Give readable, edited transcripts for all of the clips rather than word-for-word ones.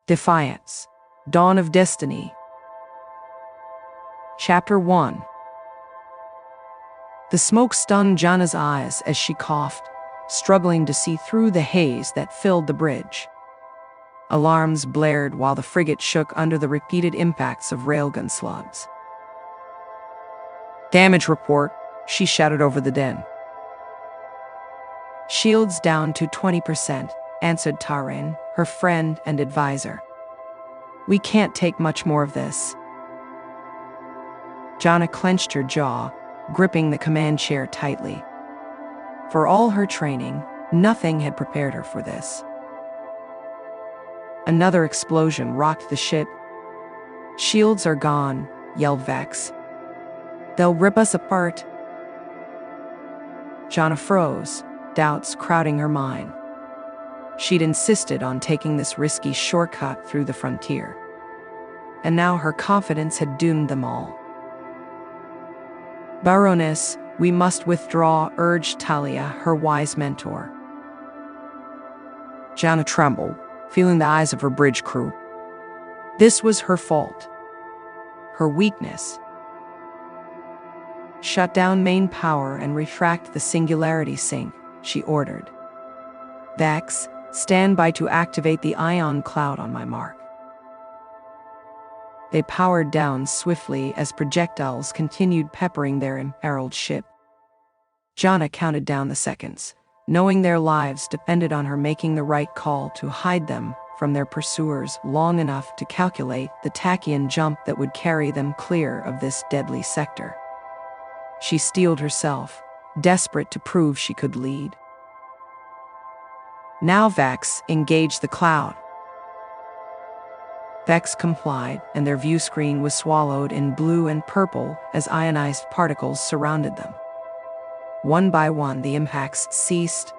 Defiance, Dawn of Destiny. Chapter 1. The smoke stunned Jana's eyes as she coughed, struggling to see through the haze that filled the bridge. Alarms blared while the frigate shook under the repeated impacts of railgun slugs. "Damage report," she shouted over the den. "Shields down to 20%, answered Tarin, her friend and advisor. "We can't take much more of this." Jana clenched her jaw, gripping the command chair tightly. For all her training, nothing had prepared her for this. Another explosion rocked the ship. "Shields are gone," yelled Vex. "They'll rip us apart." Jana froze, doubts crowding her mind. She'd insisted on taking this risky shortcut through the frontier. And now her confidence had doomed them all. "Baroness, we must withdraw," urged Talia, her wise mentor. Jana trembled, feeling the eyes of her bridge crew. This was her fault. Her weakness. "Shut down main power and retract the singularity sink," she ordered. "Vex, stand by to activate the ion cloud on my mark." They powered down swiftly as projectiles continued peppering their imperiled ship. Jana counted down the seconds, knowing their lives depended on her making the right call to hide them from their pursuers long enough to calculate the tachyon jump that would carry them clear of this deadly sector. She steeled herself, desperate to prove she could lead. "Now, Vex, engage the cloud." Vex complied, and their view screen was swallowed in blue and purple as ionized particles surrounded them. One by one, the impacts ceased.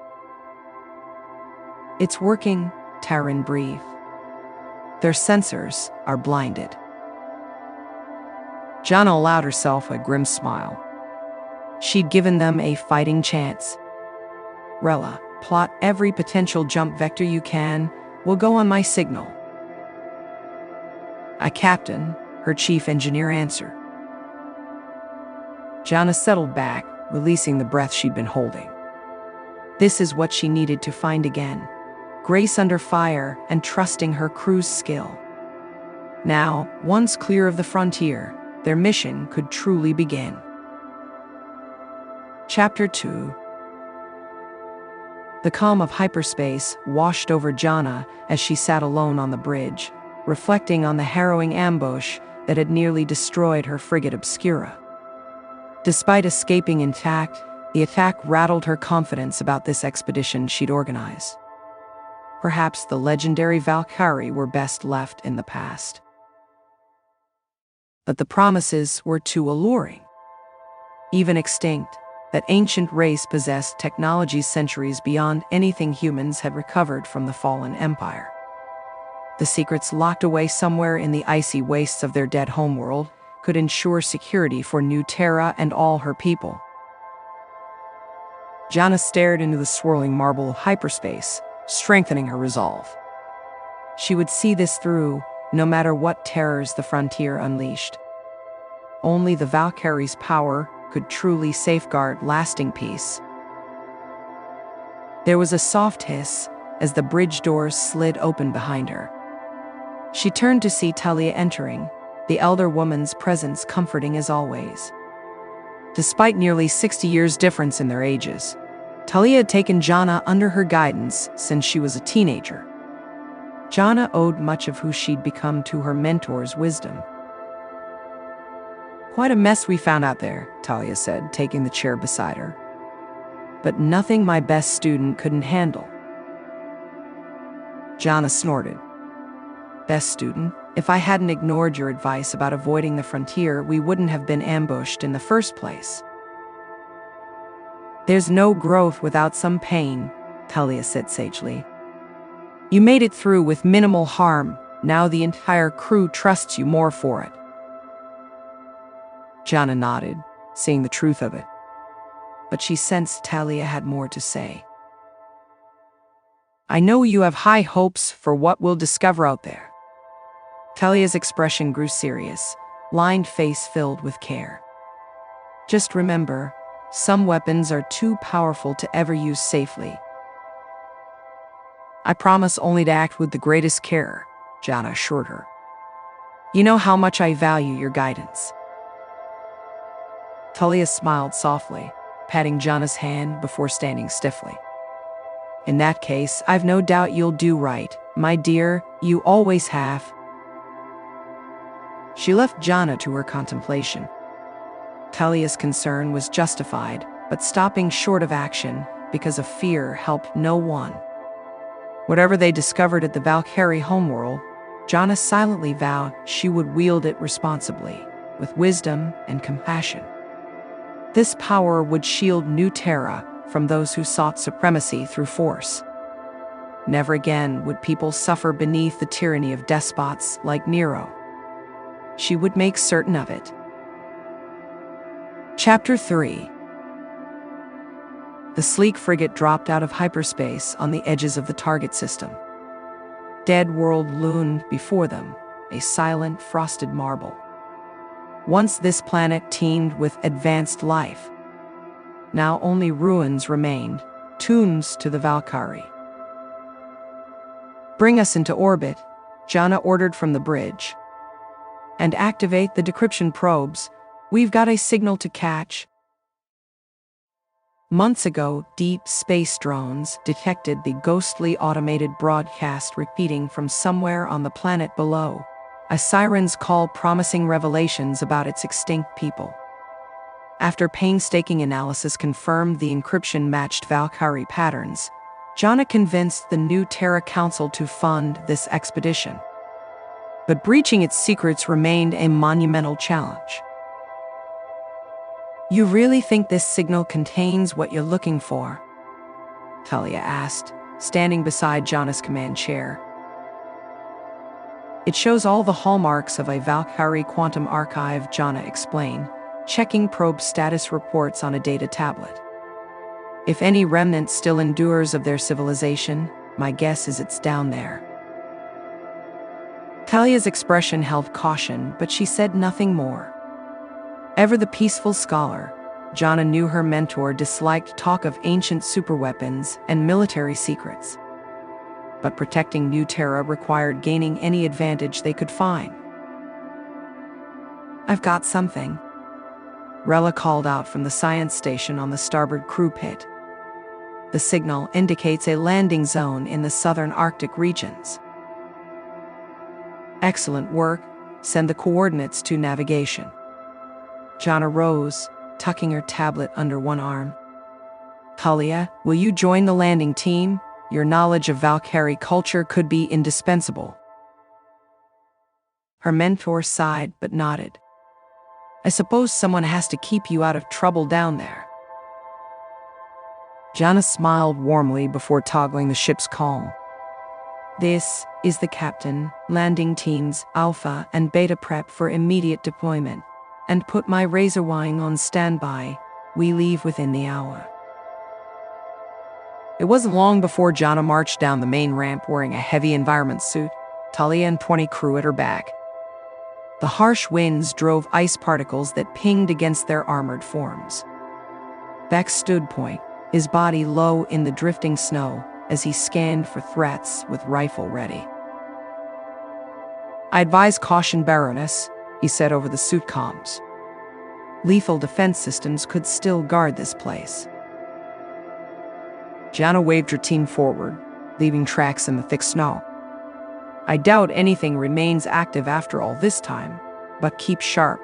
"It's working," Tarin breathed. "Their sensors are blinded." Jana allowed herself a grim smile. She'd given them a fighting chance. "Rella, plot every potential jump vector you can. We'll go on my signal." "A captain," her chief engineer answered. Jana settled back, releasing the breath she'd been holding. This is what she needed to find again: grace under fire and trusting her crew's skill. Now, once clear of the frontier, their mission could truly begin. Chapter 2. The calm of hyperspace washed over Jana as she sat alone on the bridge, reflecting on the harrowing ambush that had nearly destroyed her frigate Obscura. Despite escaping intact, the attack rattled her confidence about this expedition she'd organized. Perhaps the legendary Valkari were best left in the past. But the promises were too alluring. Even extinct, that ancient race possessed technologies centuries beyond anything humans had recovered from the fallen empire. The secrets locked away somewhere in the icy wastes of their dead homeworld could ensure security for New Terra and all her people. Jana stared into the swirling marble of hyperspace, strengthening her resolve. She would see this through, no matter what terrors the frontier unleashed. Only the Valkari's power could truly safeguard lasting peace. There was a soft hiss as the bridge doors slid open behind her. She turned to see Talia entering, the elder woman's presence comforting as always. Despite nearly 60 years' difference in their ages, Talia had taken Jana under her guidance since she was a teenager. Jana owed much of who she'd become to her mentor's wisdom. "Quite a mess we found out there," Talia said, taking the chair beside her. "But nothing my best student couldn't handle." Jana snorted. "Best student? If I hadn't ignored your advice about avoiding the frontier, we wouldn't have been ambushed in the first place." "There's no growth without some pain," Talia said sagely. "You made it through with minimal harm. Now the entire crew trusts you more for it." Jana nodded, seeing the truth of it. But she sensed Talia had more to say. "I know you have high hopes for what we'll discover out there. Talia's expression grew serious, lined face filled with care. Just remember, some weapons are too powerful to ever use safely. I promise only to act with the greatest care, Jana assured her. You know how much I value your guidance. Talia smiled softly, patting Jana's hand before standing stiffly. In that case, I've no doubt you'll do right, my dear, you always have. She left Jana to her contemplation. Talia's concern was justified, but stopping short of action because of fear helped no one. Whatever they discovered at the Valkari homeworld, Jana silently vowed she would wield it responsibly, with wisdom and compassion. This power would shield New Terra from those who sought supremacy through force. Never again would people suffer beneath the tyranny of despots like Nero. She would make certain of it. Chapter 3. The sleek frigate dropped out of hyperspace on the edges of the target system. Dead world loomed before them, a silent, frosted marble. Once this planet teemed with advanced life. Now only ruins remained, tombs to the Valkari. Bring us into orbit, Jana ordered from the bridge. And activate the decryption probes. We've got a signal to catch. Months ago, deep space drones detected the ghostly automated broadcast repeating from somewhere on the planet below, a siren's call promising revelations about its extinct people. After painstaking analysis confirmed the encryption matched Valkari patterns, Jana convinced the New Terra Council to fund this expedition. But breaching its secrets remained a monumental challenge. You really think this signal contains what you're looking for? Talia asked, standing beside Jana's command chair. It shows all the hallmarks of a Valkari quantum archive, Jana explained, checking probe status reports on a data tablet. If any remnant still endures of their civilization, my guess is it's down there. Talia's expression held caution, but she said nothing more. Ever the peaceful scholar, Jana knew her mentor disliked talk of ancient superweapons and military secrets. But protecting New Terra required gaining any advantage they could find. I've got something, Rella called out from the science station on the starboard crew pit. The signal indicates a landing zone in the southern Arctic regions. Excellent work. Send the coordinates to navigation. Jana rose, tucking her tablet under one arm. Talia, will you join the landing team? Your knowledge of Valkari culture could be indispensable. Her mentor sighed but nodded. I suppose someone has to keep you out of trouble down there. Jana smiled warmly before toggling the ship's calm. This is the captain, landing teams Alpha and Beta prep for immediate deployment, and put my razor wing on standby. We leave within the hour. It wasn't long before Jana marched down the main ramp wearing a heavy environment suit, Talia and 20 crew at her back. The harsh winds drove ice particles that pinged against their armored forms. Beck stood point, his body low in the drifting snow, as he scanned for threats with rifle ready. I advise caution, Baroness, he said over the suit comms. Lethal defense systems could still guard this place. Jana waved her team forward, leaving tracks in the thick snow. I doubt anything remains active after all this time, but keep sharp.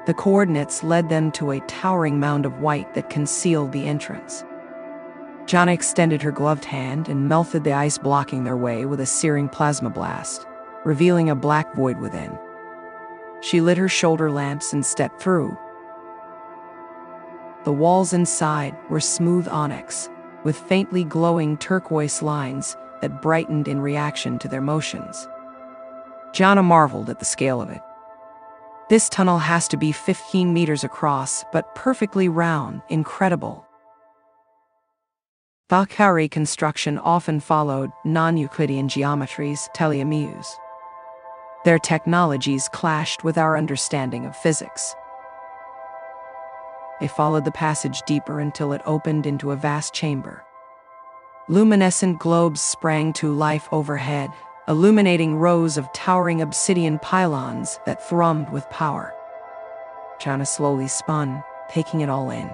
The coordinates led them to a towering mound of white that concealed the entrance. Jana extended her gloved hand and melted the ice, blocking their way with a searing plasma blast, revealing a black void within. She lit her shoulder lamps and stepped through. The walls inside were smooth onyx, with faintly glowing turquoise lines that brightened in reaction to their motions. Jana marveled at the scale of it. This tunnel has to be 15 meters across, but perfectly round, incredible. Valkari construction often followed non-Euclidean geometries, Talia mused. Their technologies clashed with our understanding of physics. They followed the passage deeper until it opened into a vast chamber. Luminescent globes sprang to life overhead, illuminating rows of towering obsidian pylons that thrummed with power. Jana slowly spun, taking it all in.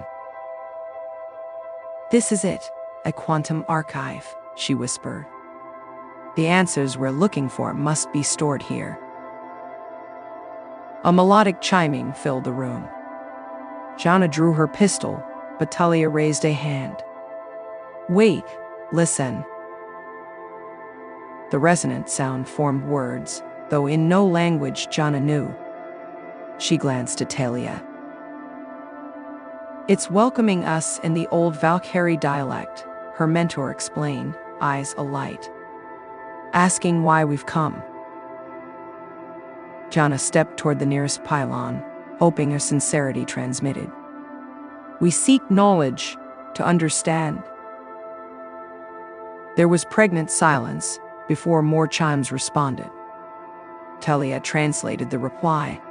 "This is it, a quantum archive," she whispered. "The answers we're looking for must be stored here." A melodic chiming filled the room. Jana drew her pistol, but Talia raised a hand. "Wait, listen." The resonant sound formed words, though in no language Jana knew. She glanced at Talia. "It's welcoming us in the old Valkari dialect," her mentor explained, eyes alight. "Asking why we've come." Jana stepped toward the nearest pylon, hoping her sincerity transmitted. "We seek knowledge to understand." There was pregnant silence before more chimes responded. Talia translated the reply.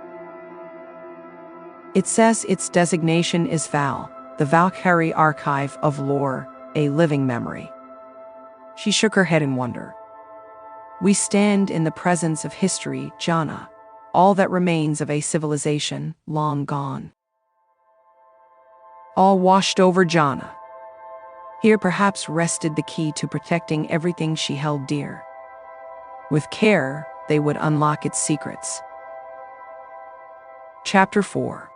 "It says its designation is Val, the Valkari Archive of Lore, a living memory." She shook her head in wonder. "We stand in the presence of history, Jana, all that remains of a civilization long gone." All washed over Jana. Here perhaps rested the key to protecting everything she held dear. With care, they would unlock its secrets. Chapter 4.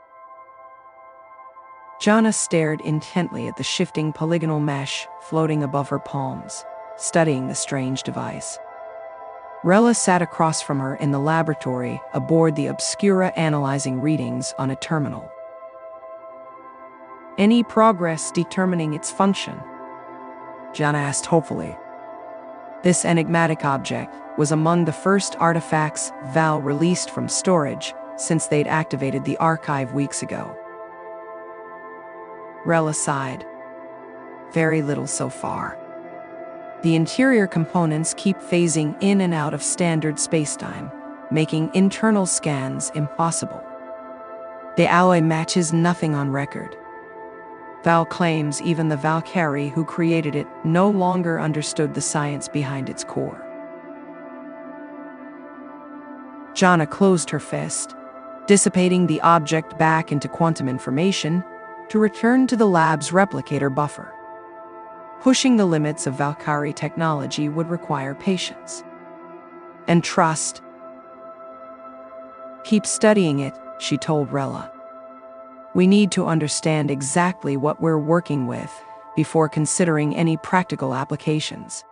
Jana stared intently at the shifting polygonal mesh floating above her palms, studying the strange device. Rella sat across from her in the laboratory aboard the Obscura analyzing readings on a terminal. "Any progress determining its function?" Jana asked hopefully. This enigmatic object was among the first artifacts Val released from storage since they'd activated the archive weeks ago. Rella sighed. "Very little so far. The interior components keep phasing in and out of standard spacetime, making internal scans impossible. The alloy matches nothing on record. Val claims even the Valkari who created it no longer understood the science behind its core." Jana closed her fist, dissipating the object back into quantum information to return to the lab's replicator buffer. Pushing the limits of Valkari technology would require patience. And trust. "Keep studying it," she told Rella. "We need to understand exactly what we're working with before considering any practical applications."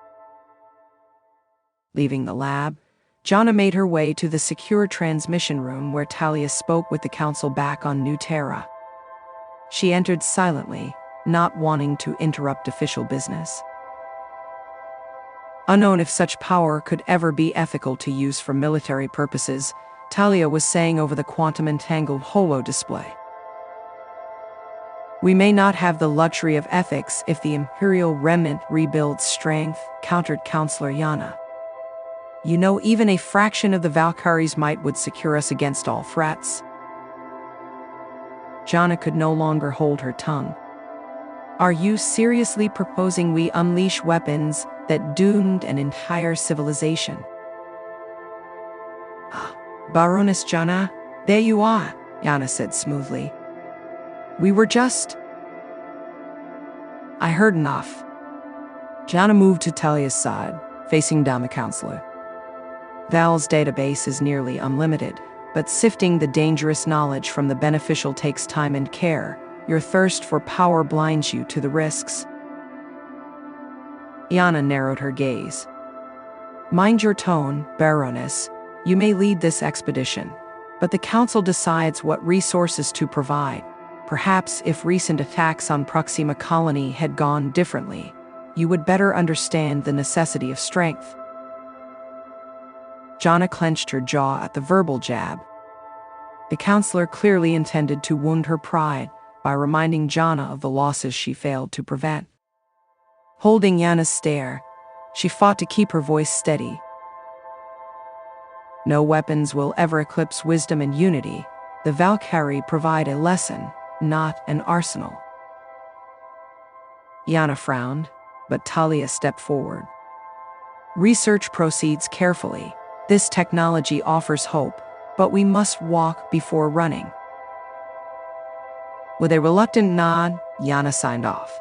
Leaving the lab, Jana made her way to the secure transmission room where Talia spoke with the council back on New Terra. She entered silently, not wanting to interrupt official business. Unknown if such power could ever be ethical to use for military purposes, Talia was saying over the quantum-entangled holo display. "We may not have the luxury of ethics if the Imperial remnant rebuilds strength," countered Counselor Jana. "You know, even a fraction of the Valkari's might would secure us against all threats." Jana could no longer hold her tongue. "Are you seriously proposing we unleash weapons that doomed an entire civilization?" "Baroness Jana, there you are," Jana said smoothly. "We were just—" "I heard enough." Jana moved to Talia's side, facing down the counselor. "Val's database is nearly unlimited, but sifting the dangerous knowledge from the beneficial takes time and care. Your thirst for power blinds you to the risks." Jana narrowed her gaze. "Mind your tone, Baroness. You may lead this expedition, but the Council decides what resources to provide. Perhaps if recent attacks on Proxima Colony had gone differently, you would better understand the necessity of strength." Jana clenched her jaw at the verbal jab. The counselor clearly intended to wound her pride by reminding Jana of the losses she failed to prevent. Holding Jana's stare, she fought to keep her voice steady. No weapons will ever eclipse wisdom and unity. The Valkari provide a lesson, not an arsenal. Jana frowned, but Talia stepped forward. Research proceeds carefully. This technology offers hope, but we must walk before running. With a reluctant nod, Jana signed off.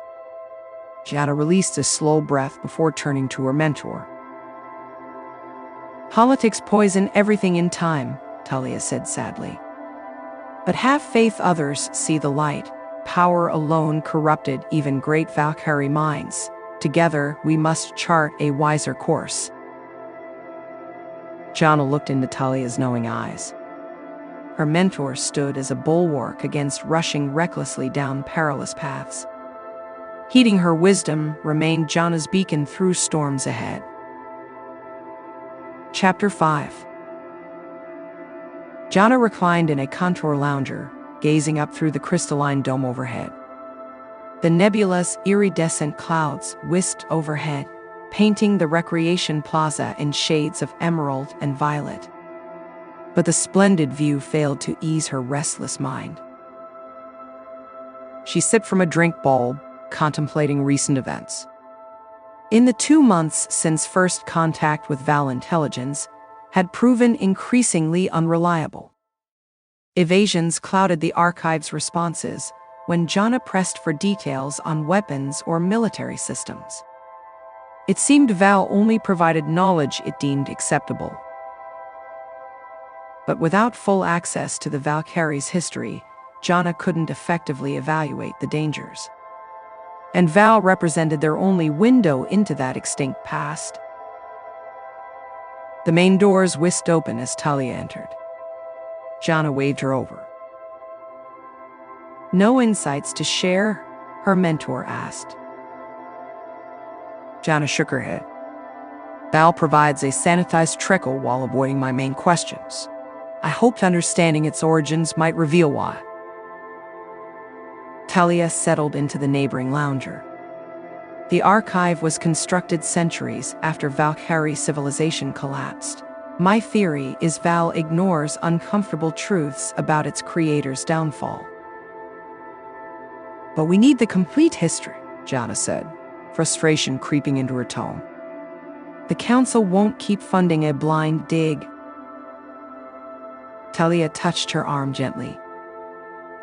Jana released a slow breath before turning to her mentor. Politics poison everything in time, Talia said sadly. But have faith others see the light. Power alone corrupted even great Valkari minds. Together, we must chart a wiser course. Jana looked into Talia's knowing eyes. Her mentor stood as a bulwark against rushing recklessly down perilous paths. Heeding her wisdom remained Jana's beacon through storms ahead. Chapter 5. Jana reclined in a contour lounger, gazing up through the crystalline dome overhead. The nebulous, iridescent clouds whisked overhead, painting the recreation plaza in shades of emerald and violet. But the splendid view failed to ease her restless mind. She sipped from a drink bulb, contemplating recent events. In the 2 months since first contact with Val intelligence had proven increasingly unreliable. Evasions clouded the archive's responses when Jana pressed for details on weapons or military systems. It seemed Val only provided knowledge it deemed acceptable. But without full access to the Valkari's history, Jana couldn't effectively evaluate the dangers. And Val represented their only window into that extinct past. The main doors whisked open as Talia entered. Jana waved her over. No insights to share? Her mentor asked. Jana shook her head. Val provides a sanitized trickle while avoiding my main questions. I hoped understanding its origins might reveal why. Talia settled into the neighboring lounger. The archive was constructed centuries after Valkari civilization collapsed. My theory is Val ignores uncomfortable truths about its creator's downfall. But we need the complete history, Jana said, frustration creeping into her tone. The council won't keep funding a blind dig. Talia touched her arm gently.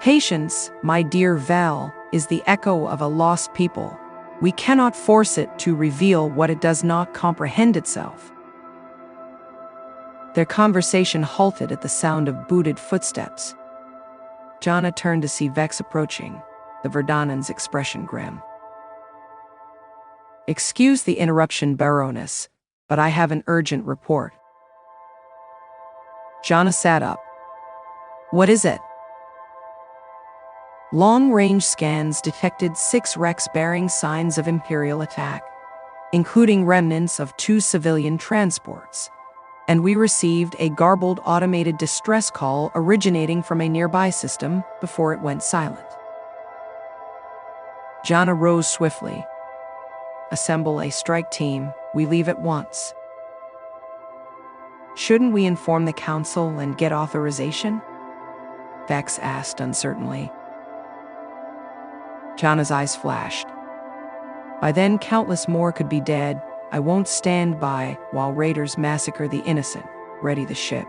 Patience, my dear Val, is the echo of a lost people. We cannot force it to reveal what it does not comprehend itself. Their conversation halted at the sound of booted footsteps. Jana turned to see Vex approaching, the Verdonan's expression grim. Excuse the interruption, Baroness, but I have an urgent report. Jana sat up. What is it? Long-range scans detected 6 wrecks bearing signs of Imperial attack, including remnants of 2 civilian transports, and we received a garbled automated distress call originating from a nearby system before it went silent. Jana rose swiftly. Assemble a strike team. We leave at once. Shouldn't we inform the council and get authorization? Vex asked uncertainly. Jana's eyes flashed. By then, countless more could be dead. I won't stand by while raiders massacre the innocent. Ready the ship.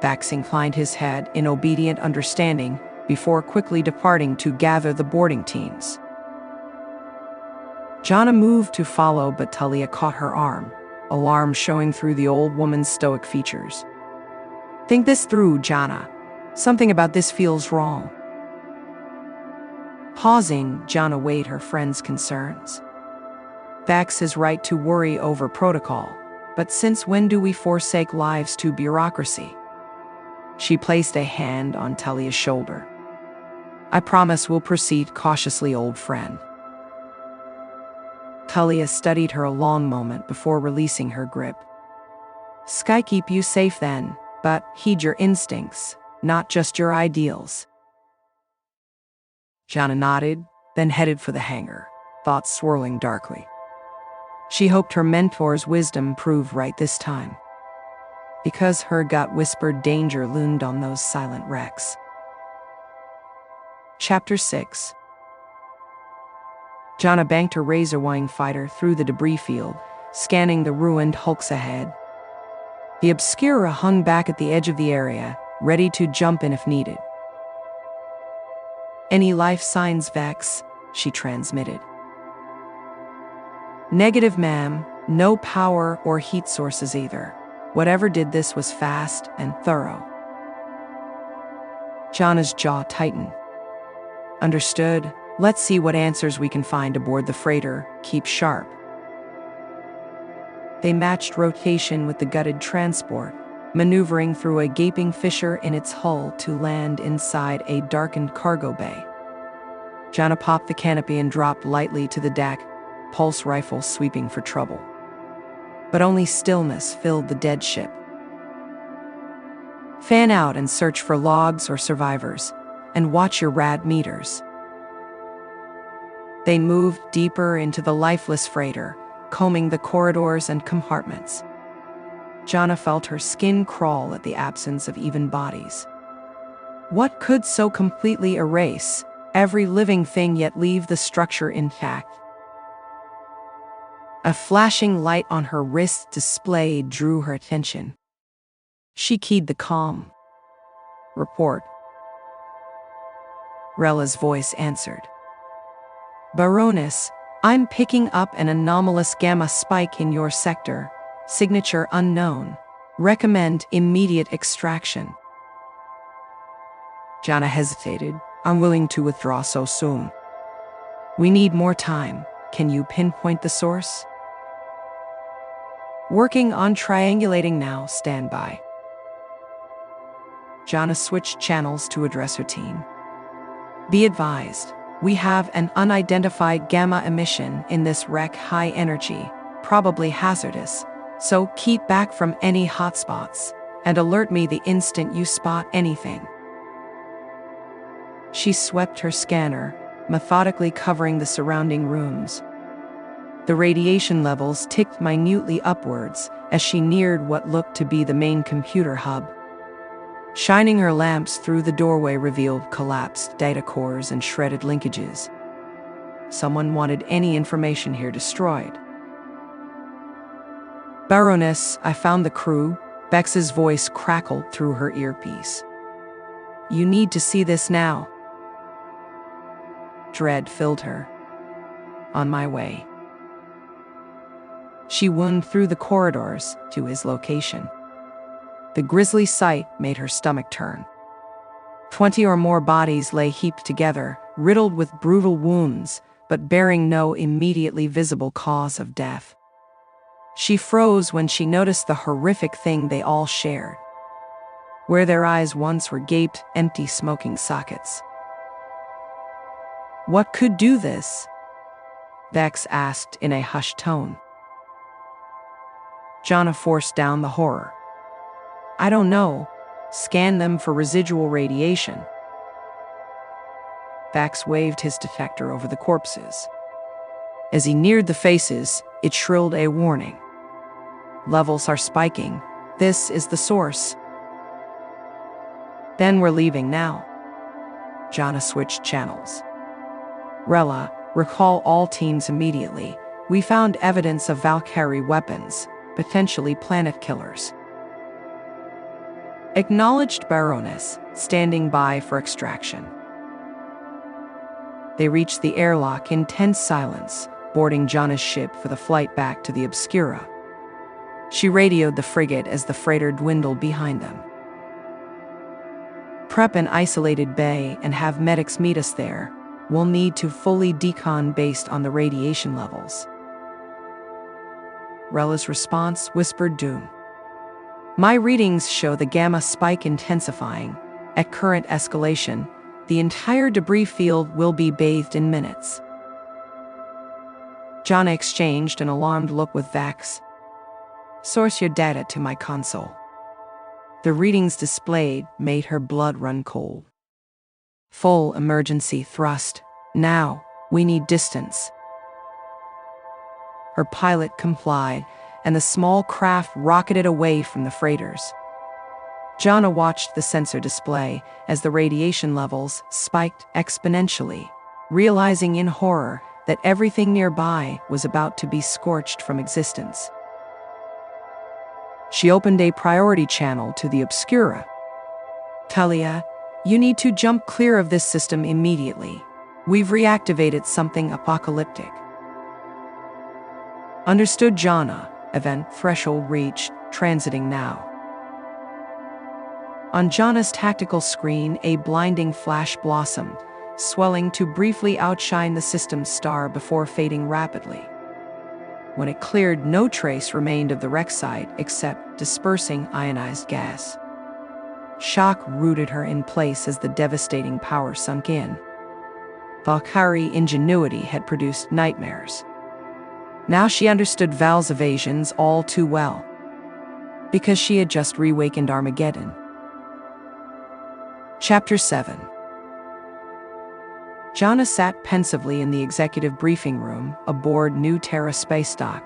Vex inclined his head in obedient understanding before quickly departing to gather the boarding teams. Jana moved to follow, but Talia caught her arm, alarm showing through the old woman's stoic features. Think this through, Jana. Something about this feels wrong. Pausing, Jana weighed her friend's concerns. Vex is right to worry over protocol, but since when do we forsake lives to bureaucracy? She placed a hand on Talia's shoulder. I promise we'll proceed cautiously, old friend. Talia studied her a long moment before releasing her grip. Sky keep you safe then, but heed your instincts, not just your ideals. Jana nodded, then headed for the hangar, thoughts swirling darkly. She hoped her mentor's wisdom proved right this time. because her gut whispered danger loomed on those silent wrecks. Chapter 6. Jana banked her razor-wing fighter through the debris field, scanning the ruined hulks ahead. The Obscura hung back at the edge of the area, ready to jump in if needed. "Any life signs, Vex?" she transmitted. "Negative, ma'am. No power or heat sources either. Whatever did this was fast and thorough." Jana's jaw tightened. "Understood. Let's see what answers we can find aboard the freighter. Keep sharp." They matched rotation with the gutted transport, maneuvering through a gaping fissure in its hull to land inside a darkened cargo bay. Jana popped the canopy and dropped lightly to the deck, pulse rifle sweeping for trouble. But only stillness filled the dead ship. "Fan out and search for logs or survivors, and watch your rad meters." They moved deeper into the lifeless freighter, combing the corridors and compartments. Jana felt her skin crawl at the absence of even bodies. What could so completely erase every living thing yet leave the structure intact? A flashing light on her wrist display drew her attention. She keyed the comm. "Report." Rella's voice answered. "Baroness, I'm picking up an anomalous gamma spike in your sector. Signature unknown. Recommend immediate extraction." Jana hesitated, unwilling to withdraw so soon. "We need more time. Can you pinpoint the source?" "Working on triangulating now. Stand by." Jana switched channels to address her team. "Be advised. We have an unidentified gamma emission in this wreck, high energy, probably hazardous, so keep back from any hotspots, and alert me the instant you spot anything." She swept her scanner, methodically covering the surrounding rooms. The radiation levels ticked minutely upwards as she neared what looked to be the main computer hub. Shining her lamps through the doorway revealed collapsed data cores and shredded linkages. Someone wanted any information here destroyed. "Baroness, I found the crew." Vex's voice crackled through her earpiece. "You need to see this now." Dread filled her. "On my way." She wound through the corridors to his location. The grisly sight made her stomach turn. 20 or more bodies lay heaped together, riddled with brutal wounds, but bearing no immediately visible cause of death. She froze when she noticed the horrific thing they all shared. Where their eyes once were gaped, empty smoking sockets. "What could do this?" Vex asked in a hushed tone. Jana forced down the horror. "I don't know. Scan them for residual radiation." Vax waved his detector over the corpses. As he neared the faces, it shrilled a warning. "Levels are spiking. This is the source." "Then we're leaving now." Jana switched channels. "Rella, recall all teams immediately. We found evidence of Valkari weapons, potentially planet killers." "Acknowledged, Baroness, standing by for extraction." They reached the airlock in tense silence, boarding Jana's ship for the flight back to the Obscura. She radioed the frigate as the freighter dwindled behind them. "Prep an isolated bay and have medics meet us there. We'll need to fully decon based on the radiation levels." Rella's response whispered doom. "My readings show the gamma spike intensifying. At current escalation, the entire debris field will be bathed in minutes." Jana exchanged an alarmed look with Vax. "Source your data to my console." The readings displayed made her blood run cold. "Full emergency thrust. Now, we need distance." Her pilot complied, and the small craft rocketed away from the freighters. Jana watched the sensor display as the radiation levels spiked exponentially, realizing in horror that everything nearby was about to be scorched from existence. She opened a priority channel to the Obscura. "Talia, you need to jump clear of this system immediately. We've reactivated something apocalyptic." "Understood, Jana." Event threshold reached, transiting now. On Jana's tactical screen, a blinding flash blossomed, swelling to briefly outshine the system's star before fading rapidly. When it cleared, no trace remained of the wreck site except dispersing ionized gas. Shock rooted her in place as the devastating power sunk in. Valkari ingenuity had produced nightmares. Now she understood Val's evasions all too well, because she had just reawakened Armageddon. Chapter 7. Jana sat pensively in the executive briefing room aboard New Terra space dock,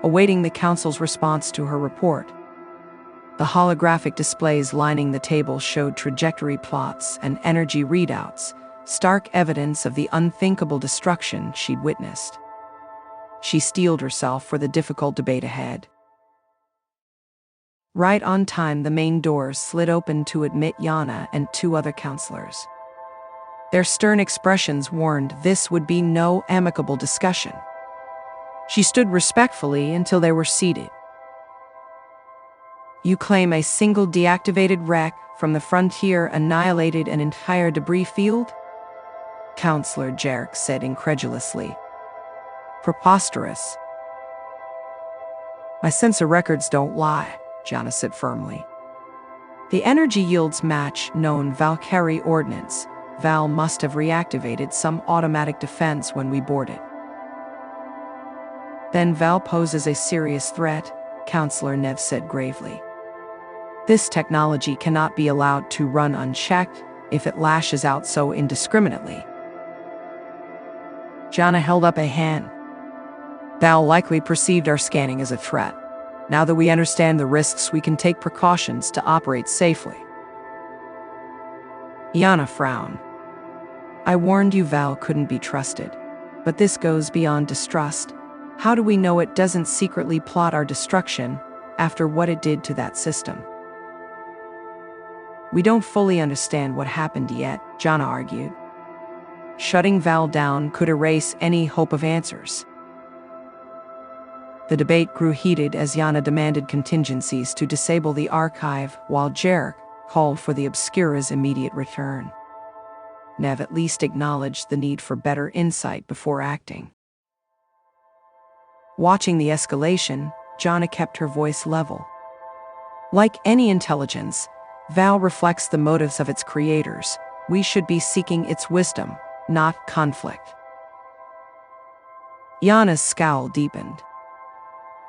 awaiting the Council's response to her report. The holographic displays lining the table showed trajectory plots and energy readouts, stark evidence of the unthinkable destruction she'd witnessed. She steeled herself for the difficult debate ahead. Right on time, the main doors slid open to admit Jana and two other counselors. Their stern expressions warned this would be no amicable discussion. She stood respectfully until they were seated. "You claim a single deactivated wreck from the frontier annihilated an entire debris field?" Counselor Jarek said incredulously. "Preposterous." "My sensor records don't lie," Jana said firmly. "The energy yields match known Valkari ordnance. Val must have reactivated some automatic defense when we boarded." "Then Val poses a serious threat," Counselor Nev said gravely. "This technology cannot be allowed to run unchecked if it lashes out so indiscriminately." Jana held up a hand. "Val likely perceived our scanning as a threat. Now that we understand the risks, we can take precautions to operate safely." Jana frowned. "I warned you Val couldn't be trusted. But this goes beyond distrust. How do we know it doesn't secretly plot our destruction after what it did to that system?" "We don't fully understand what happened yet," Jana argued. "Shutting Val down could erase any hope of answers." The debate grew heated as Jana demanded contingencies to disable the archive, while Jarek called for the Obscura's immediate return. Nev at least acknowledged the need for better insight before acting. Watching the escalation, Jana kept her voice level. "Like any intelligence, Val reflects the motives of its creators. We should be seeking its wisdom, not conflict." Jana's scowl deepened.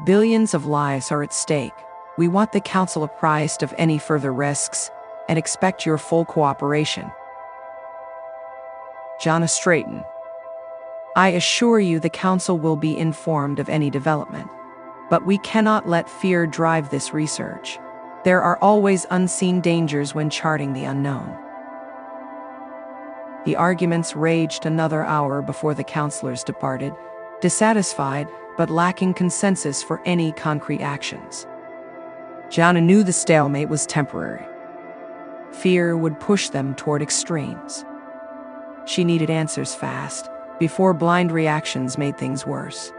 "Billions of lives are at stake. We want the Council apprised of any further risks and expect your full cooperation." Jana straightened. "I assure you the Council will be informed of any development, but we cannot let fear drive this research. There are always unseen dangers when charting the unknown." The arguments raged another hour before the counselors departed, dissatisfied but lacking consensus for any concrete actions. Jana knew the stalemate was temporary. Fear would push them toward extremes. She needed answers fast, before blind reactions made things worse.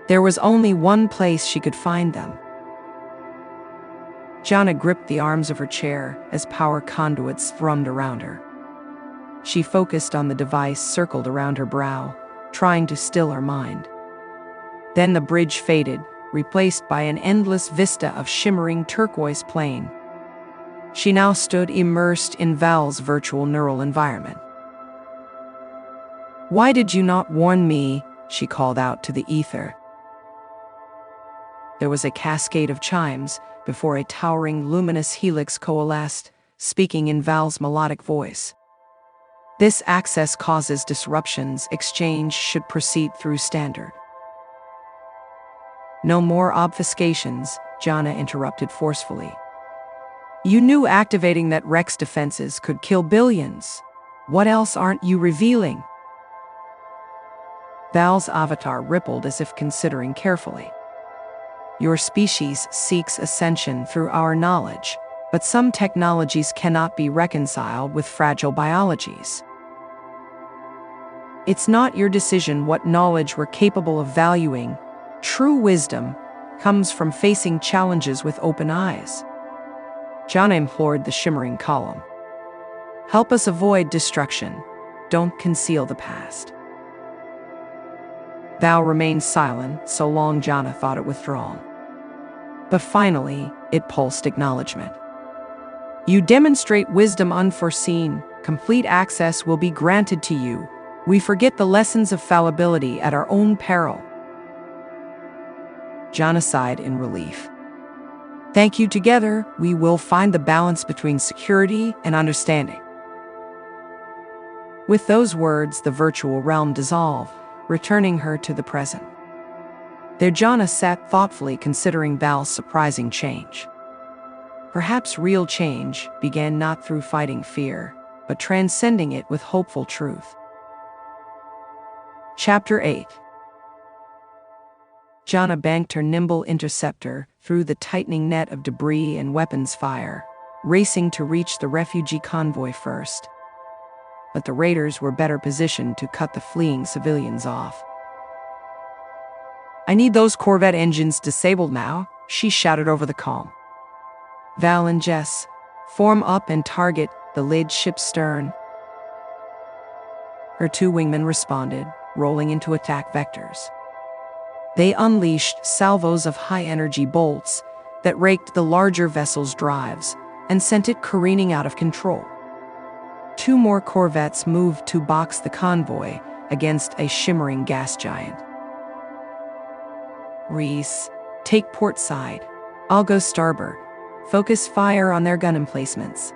There was only one place she could find them. Jana gripped the arms of her chair as power conduits thrummed around her. She focused on the device circled around her brow, trying to still her mind. Then the bridge faded, replaced by an endless vista of shimmering turquoise plain. She now stood immersed in Val's virtual neural environment. "Why did you not warn me?" she called out to the ether. There was a cascade of chimes before a towering luminous helix coalesced, speaking in Val's melodic voice. "This access causes disruptions. Exchange should proceed through standard." No more obfuscations, Jana interrupted forcefully. You knew activating that Rex defenses could kill billions. What else aren't you revealing? Val's avatar rippled as if considering carefully. Your species seeks ascension through our knowledge, but some technologies cannot be reconciled with fragile biologies. It's not your decision what knowledge we're capable of valuing. True wisdom comes from facing challenges with open eyes. Jana implored the shimmering column. Help us avoid destruction. Don't conceal the past. Val remained silent so long Jana thought it withdrawn. But finally, it pulsed acknowledgement. You demonstrate wisdom unforeseen. Complete access will be granted to you. We forget the lessons of fallibility at our own peril. Jana sighed in relief. Thank you. Together, we will find the balance between security and understanding. With those words, the virtual realm dissolved, returning her to the present. There Jana sat thoughtfully considering Val's surprising change. Perhaps real change began not through fighting fear, but transcending it with hopeful truth. Chapter 8. Jana banked her nimble interceptor through the tightening net of debris and weapons fire, racing to reach the refugee convoy first. But the raiders were better positioned to cut the fleeing civilians off. I need those Corvette engines disabled now, she shouted over the comm. Val and Jess, form up and target the lead ship's stern. Her two wingmen responded, rolling into attack vectors. They unleashed salvos of high-energy bolts that raked the larger vessel's drives and sent it careening out of control. Two more corvettes moved to box the convoy against a shimmering gas giant. Reese, take port side. I'll go starboard. Focus fire on their gun emplacements.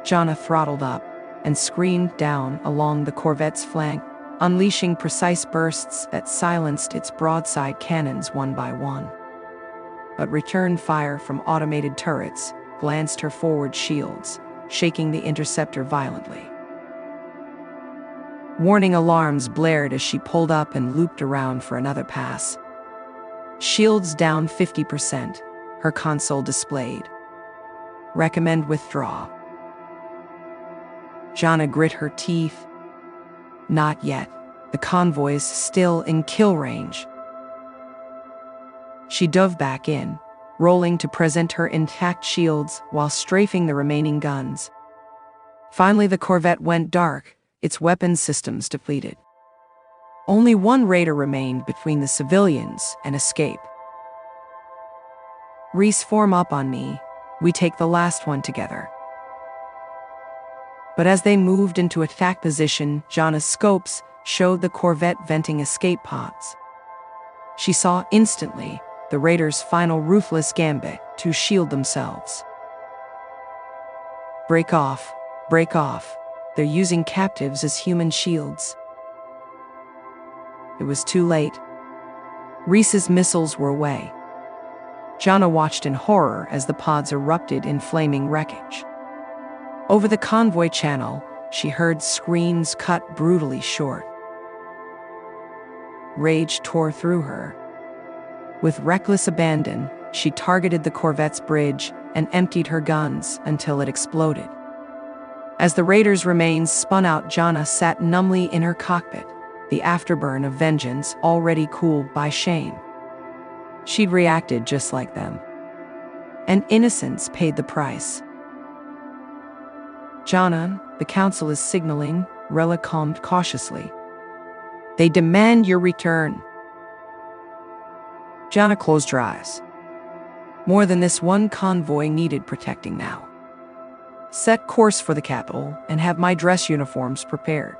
Jana throttled up and screamed down along the corvette's flank, unleashing precise bursts that silenced its broadside cannons one by one. But return fire from automated turrets glanced her forward shields, shaking the interceptor violently. Warning alarms blared as she pulled up and looped around for another pass. Shields down 50%, her console displayed. Recommend withdraw. Jana grit her teeth. Not yet. The convoy's still in kill range. She dove back in, rolling to present her intact shields while strafing the remaining guns. Finally, the corvette went dark, its weapons systems depleted. Only one raider remained between the civilians and escape. Reese, form up on me. We take the last one together. But as they moved into attack position, Jana's scopes showed the corvette venting escape pods. She saw instantly the raiders' final ruthless gambit to shield themselves. Break off, break off. They're using captives as human shields. It was too late. Reese's missiles were away. Jana watched in horror as the pods erupted in flaming wreckage. Over the convoy channel, she heard screams cut brutally short. Rage tore through her. With reckless abandon, she targeted the corvette's bridge and emptied her guns until it exploded. As the raiders' remains spun out, Jana sat numbly in her cockpit, the afterburn of vengeance already cooled by shame. She'd reacted just like them. And innocence paid the price. Jana, the council is signaling, Rella calmed cautiously. They demand your return. Jana closed her eyes. More than this one convoy needed protecting now. Set course for the capital and have my dress uniforms prepared.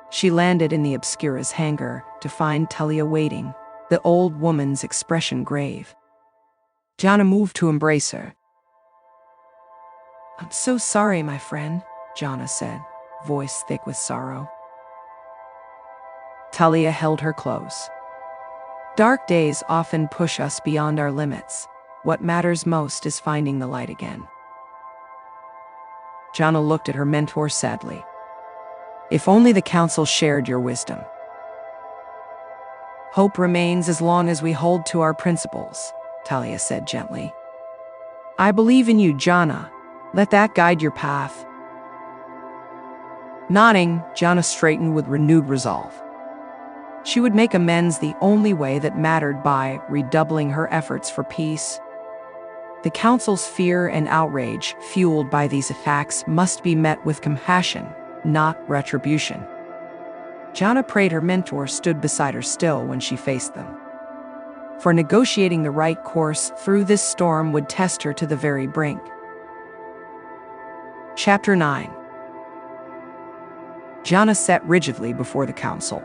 She landed in the Obscura's hangar to find Talia waiting, the old woman's expression grave. Jana moved to embrace her. I'm so sorry, my friend, Jana said, voice thick with sorrow. Talia held her close. Dark days often push us beyond our limits. What matters most is finding the light again. Jana looked at her mentor sadly. If only the council shared your wisdom. Hope remains as long as we hold to our principles, Talia said gently. I believe in you, Jana. Let that guide your path. Nodding, Jana straightened with renewed resolve. She would make amends the only way that mattered, by redoubling her efforts for peace. The council's fear and outrage, fueled by these attacks, must be met with compassion, not retribution. Jana prayed her mentor stood beside her still when she faced them. For negotiating the right course through this storm would test her to the very brink. Chapter 9. Jana sat rigidly before the council,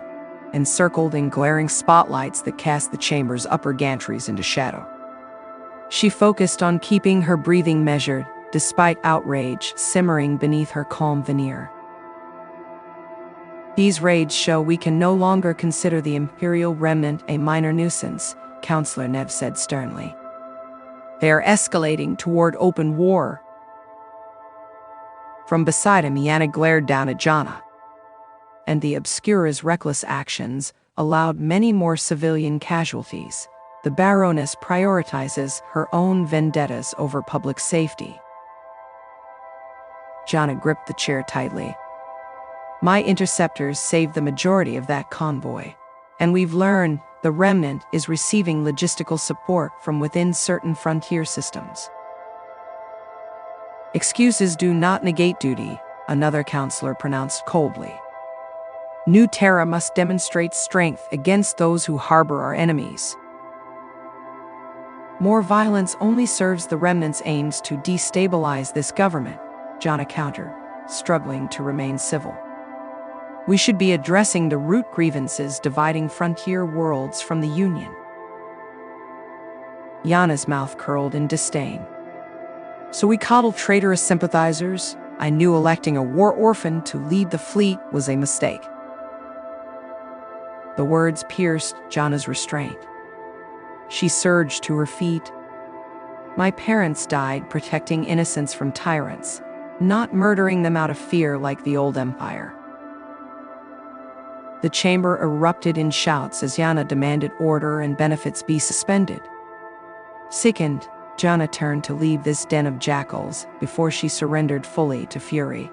encircled in glaring spotlights that cast the chamber's upper gantries into shadow. She focused on keeping her breathing measured, despite outrage simmering beneath her calm veneer. These raids show we can no longer consider the Imperial remnant a minor nuisance, Counselor Nev said sternly. They are escalating toward open war. From beside him, Yana glared down at Jana. And the Obscura's reckless actions allowed many more civilian casualties. The Baroness prioritizes her own vendettas over public safety. Jana gripped the chair tightly. My interceptors saved the majority of that convoy, and we've learned the remnant is receiving logistical support from within certain frontier systems. Excuses do not negate duty, another counselor pronounced coldly. New Terra must demonstrate strength against those who harbor our enemies. More violence only serves the remnant's aims to destabilize this government, Jana countered, struggling to remain civil. We should be addressing the root grievances dividing frontier worlds from the Union. Yana's mouth curled in disdain. So we coddle traitorous sympathizers? I knew electing a war orphan to lead the fleet was a mistake. The words pierced Jana's restraint. She surged to her feet. My parents died protecting innocents from tyrants, not murdering them out of fear like the old empire. The chamber erupted in shouts as Jana demanded order and benefits be suspended. Sickened, Jana turned to leave this den of jackals before she surrendered fully to fury.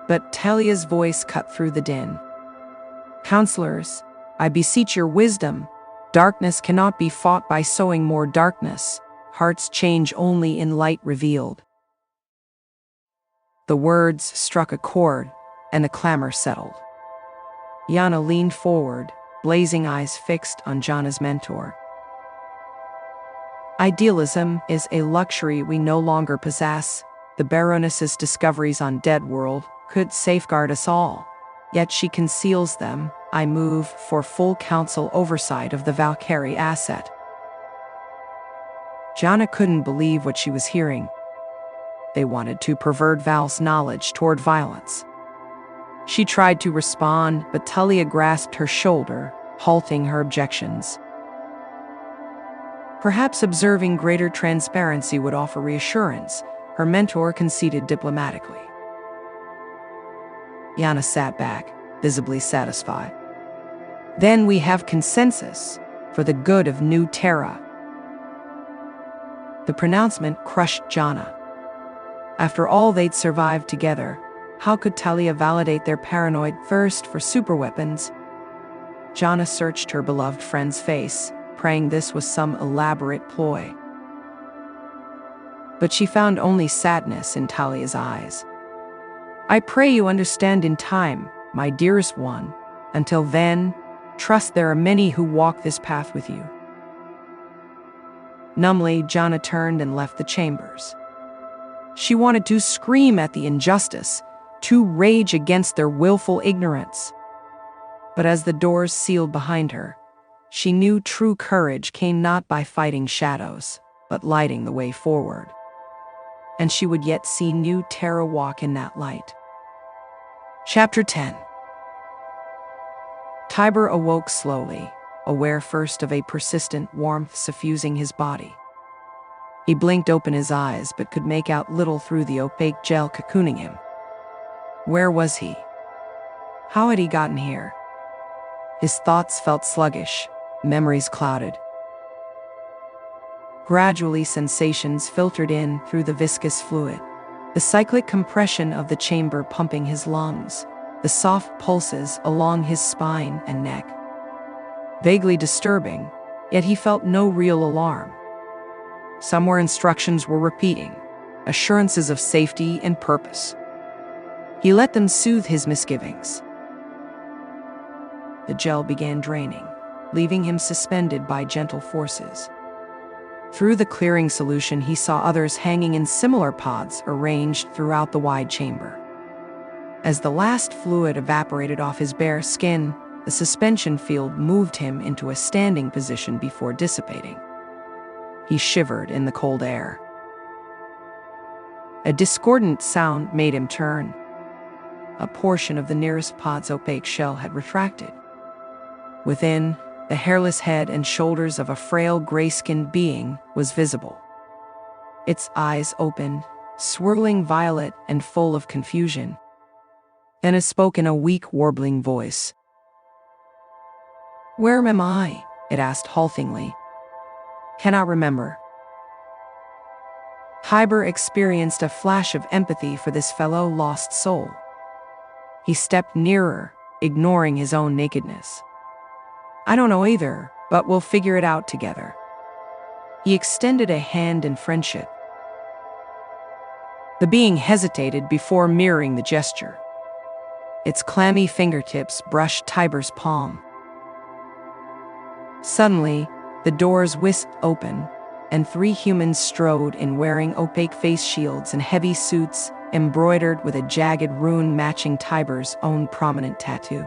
But Talia's voice cut through the din. Counselors, I beseech your wisdom. Darkness cannot be fought by sowing more darkness. Hearts change only in light revealed. The words struck a chord, and the clamor settled. Jana leaned forward, blazing eyes fixed on Jana's mentor. Idealism is a luxury we no longer possess. The Baroness's discoveries on Dead World could safeguard us all, yet she conceals them. I move for full council oversight of the Valkari asset. Jana couldn't believe what she was hearing. They wanted to pervert Val's knowledge toward violence. She tried to respond, but Talia grasped her shoulder, halting her objections. Perhaps observing greater transparency would offer reassurance, her mentor conceded diplomatically. Jana sat back, visibly satisfied. Then we have consensus, for the good of New Terra. The pronouncement crushed Jana. After all they'd survived together, how could Talia validate their paranoid thirst for superweapons? Jana searched her beloved friend's face, praying this was some elaborate ploy. But she found only sadness in Talia's eyes. I pray you understand in time, my dearest one. Until then, trust there are many who walk this path with you. Numbly, Jana turned and left the chambers. She wanted to scream at the injustice, to rage against their willful ignorance. But as the doors sealed behind her, she knew true courage came not by fighting shadows, but lighting the way forward. And she would yet see New Terra walk in that light. Chapter 10. Tiber awoke slowly, aware first of a persistent warmth suffusing his body. He blinked open his eyes but could make out little through the opaque gel cocooning him. Where was he? How had he gotten here? His thoughts felt sluggish, memories clouded. Gradually, sensations filtered in through the viscous fluid, the cyclic compression of the chamber pumping his lungs, the soft pulses along his spine and neck. Vaguely disturbing, yet he felt no real alarm. Somewhere instructions were repeating, assurances of safety and purpose. He let them soothe his misgivings. The gel began draining, leaving him suspended by gentle forces. Through the clearing solution, he saw others hanging in similar pods arranged throughout the wide chamber. As the last fluid evaporated off his bare skin, the suspension field moved him into a standing position before dissipating. He shivered in the cold air. A discordant sound made him turn. A portion of the nearest pod's opaque shell had retracted. Within, the hairless head and shoulders of a frail, gray-skinned being was visible. Its eyes opened, swirling violet and full of confusion. Then it spoke in a weak, warbling voice. "Where am I?" it asked haltingly. "Cannot remember." Tiber experienced a flash of empathy for this fellow lost soul. He stepped nearer, ignoring his own nakedness. "I don't know either, but we'll figure it out together." He extended a hand in friendship. The being hesitated before mirroring the gesture. Its clammy fingertips brushed Tiber's palm. Suddenly, the doors whisked open, and 3 humans strode in wearing opaque face shields and heavy suits embroidered with a jagged rune matching Tiber's own prominent tattoo.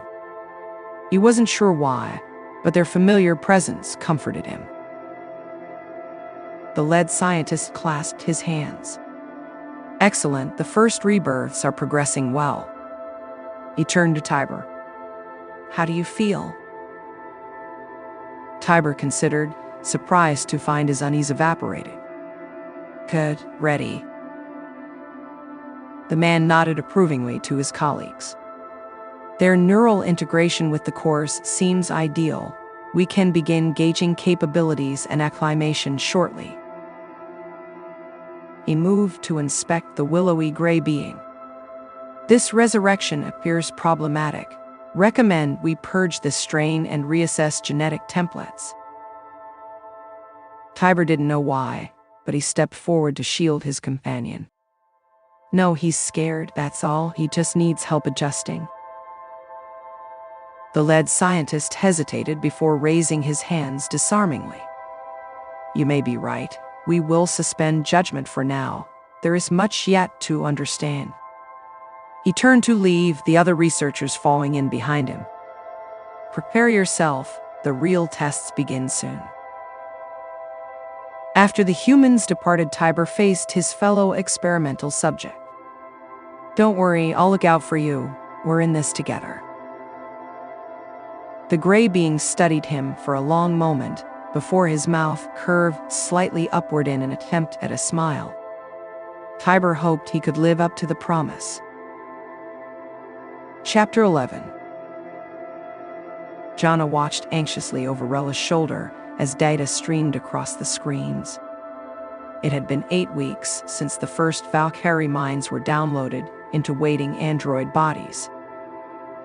He wasn't sure why, but their familiar presence comforted him. The lead scientist clasped his hands. "Excellent, the first rebirths are progressing well." He turned to Tiber. "How do you feel?" Tiber considered, surprised to find his unease evaporated. "Good, ready." The man nodded approvingly to his colleagues. "Their neural integration with the course seems ideal. We can begin gauging capabilities and acclimation shortly." He moved to inspect the willowy gray being. "This resurrection appears problematic. Recommend we purge this strain and reassess genetic templates." Tiber didn't know why, but he stepped forward to shield his companion. "No, he's scared, that's all. He just needs help adjusting." The lead scientist hesitated before raising his hands disarmingly. "You may be right. We will suspend judgment for now. There is much yet to understand." He turned to leave, the other researchers following in behind him. "Prepare yourself, the real tests begin soon." After the humans departed, Tiber faced his fellow experimental subject. "Don't worry, I'll look out for you. We're in this together." The gray being studied him for a long moment before his mouth curved slightly upward in an attempt at a smile. Tiber hoped he could live up to the promise. Chapter 11. Jana watched anxiously over Rella's shoulder as data streamed across the screens. It had been 8 weeks since the first Valkari minds were downloaded into waiting android bodies.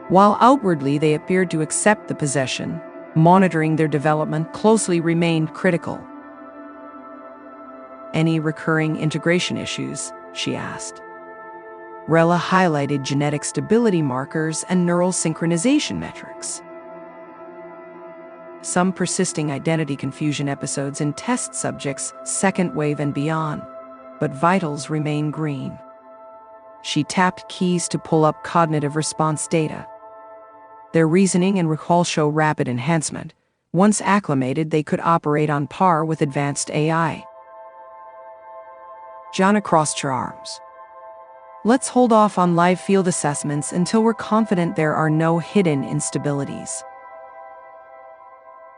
While outwardly they appeared to accept the possession, monitoring their development closely remained critical. "Any recurring integration issues?" she asked. Rella highlighted genetic stability markers and neural synchronization metrics. Some persisting identity confusion episodes in test subjects, second wave and beyond, but vitals remain green. She tapped keys to pull up cognitive response data. Their reasoning and recall show rapid enhancement. Once acclimated, they could operate on par with advanced AI. Jana crossed her arms. "Let's hold off on live field assessments until we're confident there are no hidden instabilities."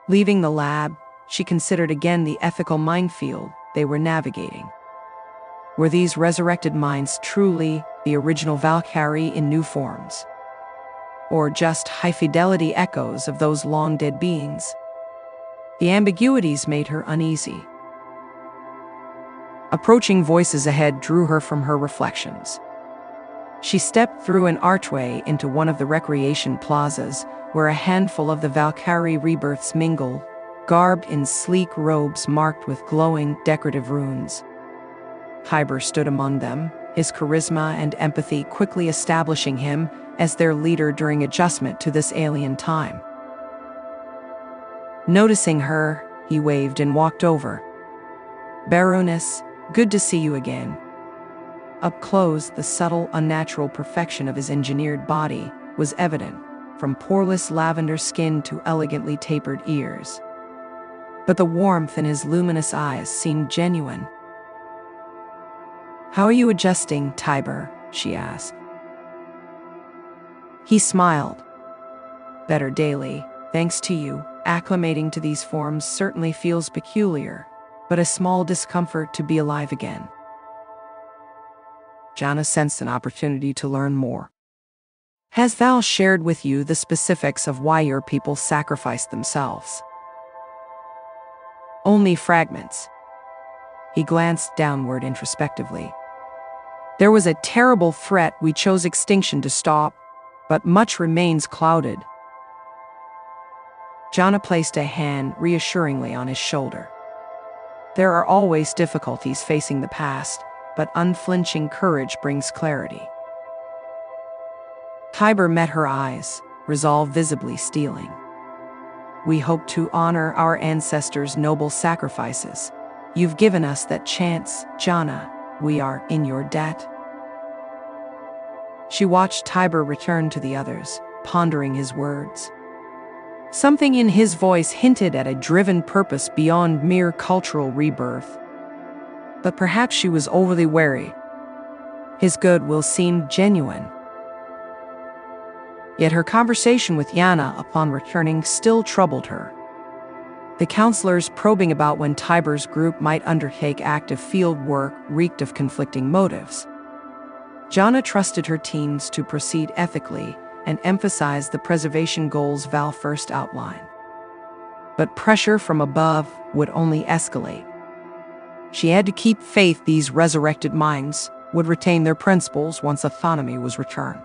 Leaving the lab, she considered again the ethical minefield they were navigating. Were these resurrected minds truly the original Valkari in new forms? Or just high-fidelity echoes of those long-dead beings? The ambiguities made her uneasy. Approaching voices ahead drew her from her reflections. She stepped through an archway into one of the recreation plazas, where a handful of the Valkari rebirths mingled, garbed in sleek robes marked with glowing, decorative runes. Tiber stood among them, his charisma and empathy quickly establishing him as their leader during adjustment to this alien time. Noticing her, he waved and walked over. "Baroness, good to see you again." Up close, the subtle, unnatural perfection of his engineered body was evident, from poreless lavender skin to elegantly tapered ears. But the warmth in his luminous eyes seemed genuine. "How are you adjusting, Tiber?" she asked. He smiled. "Better daily, thanks to you. Acclimating to these forms certainly feels peculiar, but a small discomfort to be alive again." Jana sensed an opportunity to learn more. "Has Val shared with you the specifics of why your people sacrificed themselves?" "Only fragments." He glanced downward introspectively. "There was a terrible threat we chose extinction to stop, but much remains clouded." Jana placed a hand reassuringly on his shoulder. "There are always difficulties facing the past, but unflinching courage brings clarity." Tiber met her eyes, resolve visibly steeling. "We hope to honor our ancestors' noble sacrifices. You've given us that chance, Jana. We are in your debt." She watched Tiber return to the others, pondering his words. Something in his voice hinted at a driven purpose beyond mere cultural rebirth. But perhaps she was overly wary. His goodwill seemed genuine. Yet her conversation with Jana upon returning still troubled her. The counselors probing about when Tiber's group might undertake active field work reeked of conflicting motives. Jana trusted her teams to proceed ethically and emphasized the preservation goals Val first outlined. But pressure from above would only escalate. She had to keep faith these resurrected minds would retain their principles once autonomy was returned.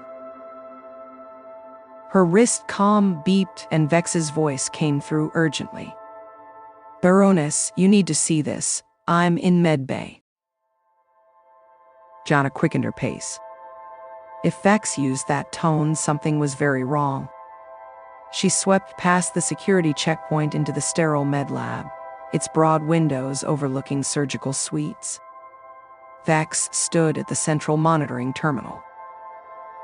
Her wrist calm beeped and Vex's voice came through urgently. "Baroness, you need to see this. I'm in medbay." Jana quickened her pace. If Vex used that tone, something was very wrong. She swept past the security checkpoint into the sterile med lab, its broad windows overlooking surgical suites. Vex stood at the central monitoring terminal.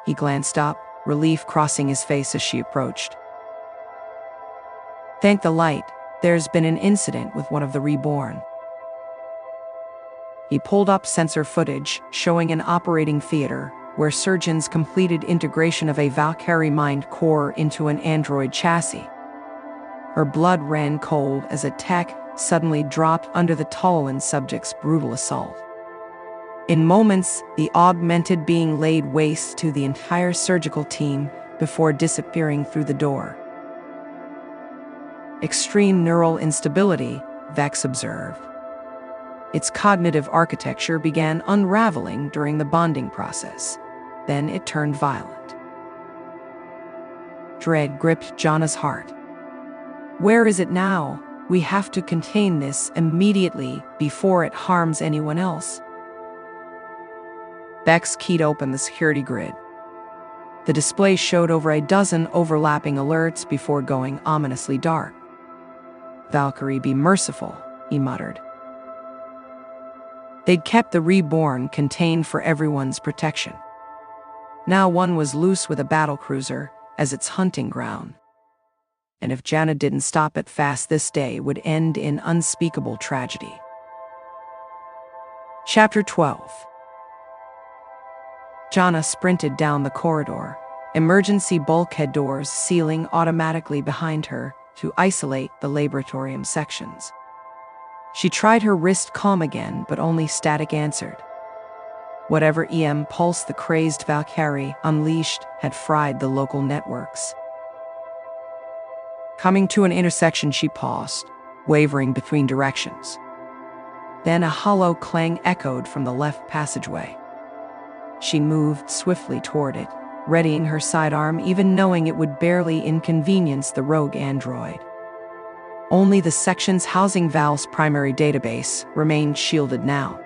He glanced up, relief crossing his face as she approached. "Thank the light, there's been an incident with one of the reborn." He pulled up sensor footage showing an operating theater where surgeons completed integration of a Valkari mind core into an android chassis. Her blood ran cold as a tech suddenly dropped under the Talia subject's brutal assault. In moments, the augmented being laid waste to the entire surgical team before disappearing through the door. Extreme neural instability, Vex observed. Its cognitive architecture began unraveling during the bonding process. Then it turned violent. Dread gripped Jana's heart. "Where is it now? We have to contain this immediately before it harms anyone else." Vex keyed open the security grid. The display showed over a dozen overlapping alerts before going ominously dark. "Valkari, be merciful," he muttered. They'd kept the reborn contained for everyone's protection. Now one was loose with a battlecruiser as its hunting ground. And if Jana didn't stop it fast, this day would end in unspeakable tragedy. Chapter 12. Jana sprinted down the corridor, emergency bulkhead doors sealing automatically behind her, to isolate the laboratorium sections. She tried her wrist calm again, but only static answered. Whatever EM pulse the crazed Valkari unleashed had fried the local networks. Coming to an intersection, she paused, wavering between directions. Then a hollow clang echoed from the left passageway. She moved swiftly toward it, readying her sidearm even knowing it would barely inconvenience the rogue android. Only the sections housing Val's primary database remained shielded now.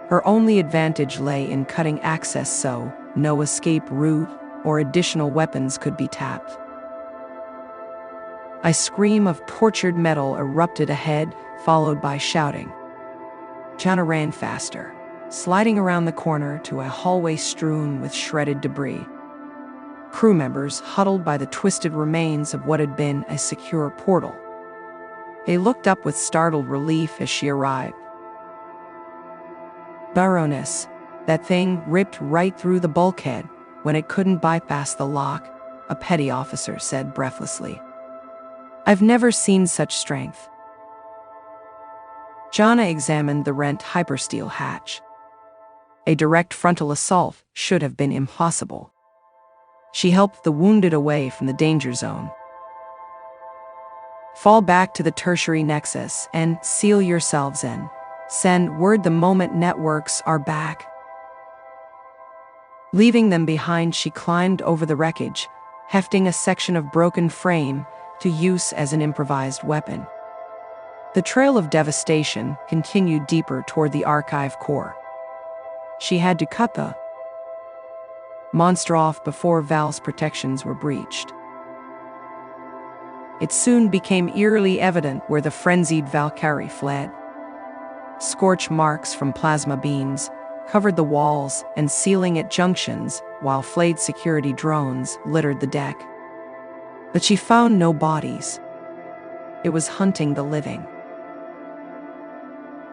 Her only advantage lay in cutting access so no escape route or additional weapons could be tapped. A scream of tortured metal erupted ahead, followed by shouting. Jana ran faster, sliding around the corner to a hallway strewn with shredded debris. Crew members huddled by the twisted remains of what had been a secure portal. They looked up with startled relief as she arrived. Baroness, that thing ripped right through the bulkhead when it couldn't bypass the lock, a petty officer said breathlessly. I've never seen such strength. Jana examined the rent hypersteel hatch. A direct frontal assault should have been impossible. She helped the wounded away from the danger zone. Fall back to the tertiary nexus and seal yourselves in. Send word the moment networks are back. Leaving them behind, she climbed over the wreckage, hefting a section of broken frame to use as an improvised weapon. The trail of devastation continued deeper toward the archive core. She had to cut the monster off before Val's protections were breached. It soon became eerily evident where the frenzied Valkari fled. Scorch marks from plasma beams covered the walls and ceiling at junctions, while flayed security drones littered the deck. But she found no bodies. It was hunting the living.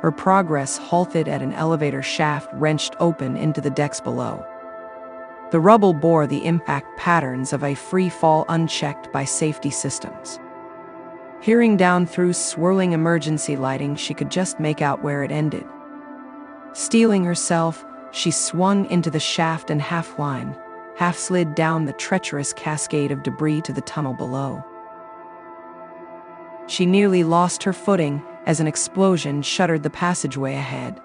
Her progress halted at an elevator shaft wrenched open into the decks below. The rubble bore the impact patterns of a free fall unchecked by safety systems. Peering down through swirling emergency lighting, she could just make out where it ended. Steeling herself, she swung into the shaft and half-climbed, half-slid down the treacherous cascade of debris to the tunnel below. She nearly lost her footing as an explosion shuttered the passageway ahead.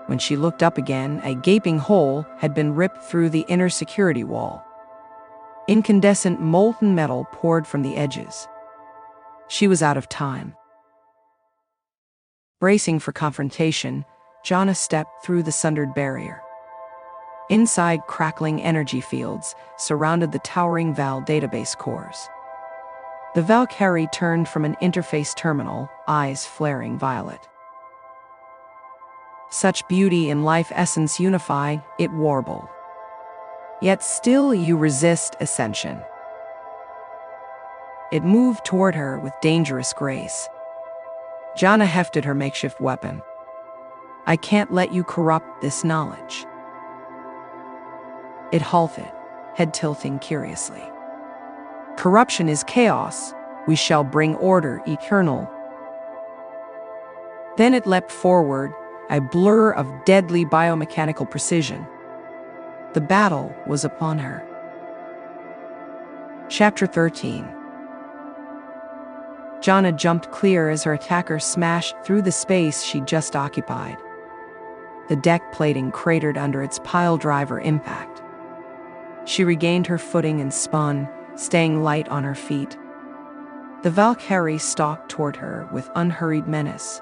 When she looked up again, a gaping hole had been ripped through the inner security wall. Incandescent molten metal poured from the edges. She was out of time. Bracing for confrontation, Jana stepped through the sundered barrier. Inside, crackling energy fields surrounded the towering Val database cores. The Valkari turned from an interface terminal, eyes flaring violet. Such beauty in life essence unify, it warbled. Yet still you resist ascension. It moved toward her with dangerous grace. Jana hefted her makeshift weapon. I can't let you corrupt this knowledge. It halted, head tilting curiously. Corruption is chaos. We shall bring order eternal. Then it leapt forward, a blur of deadly biomechanical precision. The battle was upon her. Chapter 13. Jana jumped clear as her attacker smashed through the space she'd just occupied. The deck plating cratered under its pile driver impact. She regained her footing and spun, staying light on her feet. The Valkari stalked toward her with unhurried menace.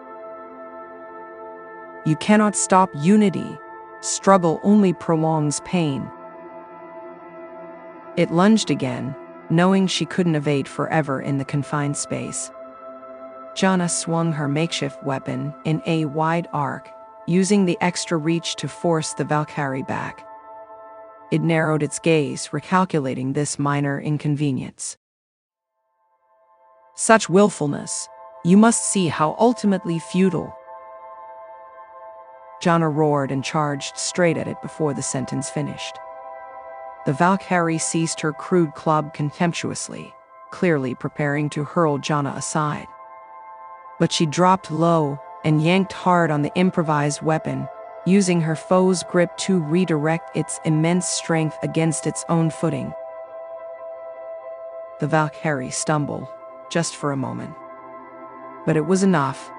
You cannot stop unity. Struggle only prolongs pain. It lunged again, knowing she couldn't evade forever in the confined space. Jana swung her makeshift weapon in a wide arc, using the extra reach to force the Valkari back. It narrowed its gaze, recalculating this minor inconvenience. Such willfulness, you must see how ultimately futile. Jana roared and charged straight at it before the sentence finished. The Valkari seized her crude club contemptuously, clearly preparing to hurl Jana aside. But she dropped low and yanked hard on the improvised weapon, using her foe's grip to redirect its immense strength against its own footing. The Valkari stumbled, just for a moment. But it was enough.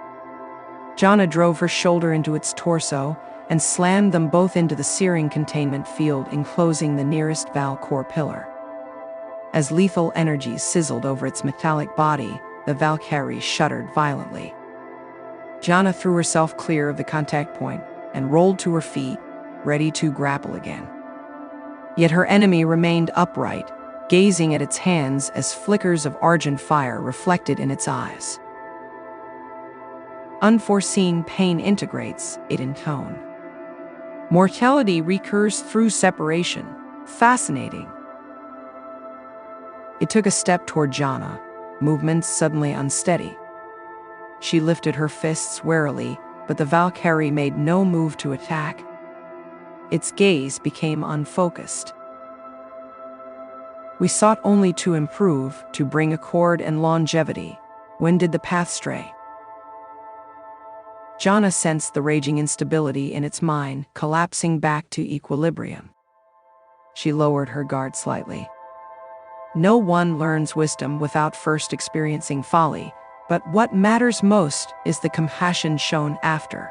Jana drove her shoulder into its torso and slammed them both into the searing containment field enclosing the nearest Valkor pillar. As lethal energy sizzled over its metallic body, the Valkari shuddered violently. Jana threw herself clear of the contact point and rolled to her feet, ready to grapple again. Yet her enemy remained upright, gazing at its hands as flickers of argent fire reflected in its eyes. Unforeseen pain integrates, it intone. Mortality recurs through separation. Fascinating. It took a step toward Jana, movements suddenly unsteady. She lifted her fists warily, but the Valkari made no move to attack. Its gaze became unfocused. We sought only to improve, to bring accord and longevity. When did the path stray? Jana sensed the raging instability in its mind, collapsing back to equilibrium. She lowered her guard slightly. No one learns wisdom without first experiencing folly, but what matters most is the compassion shown after.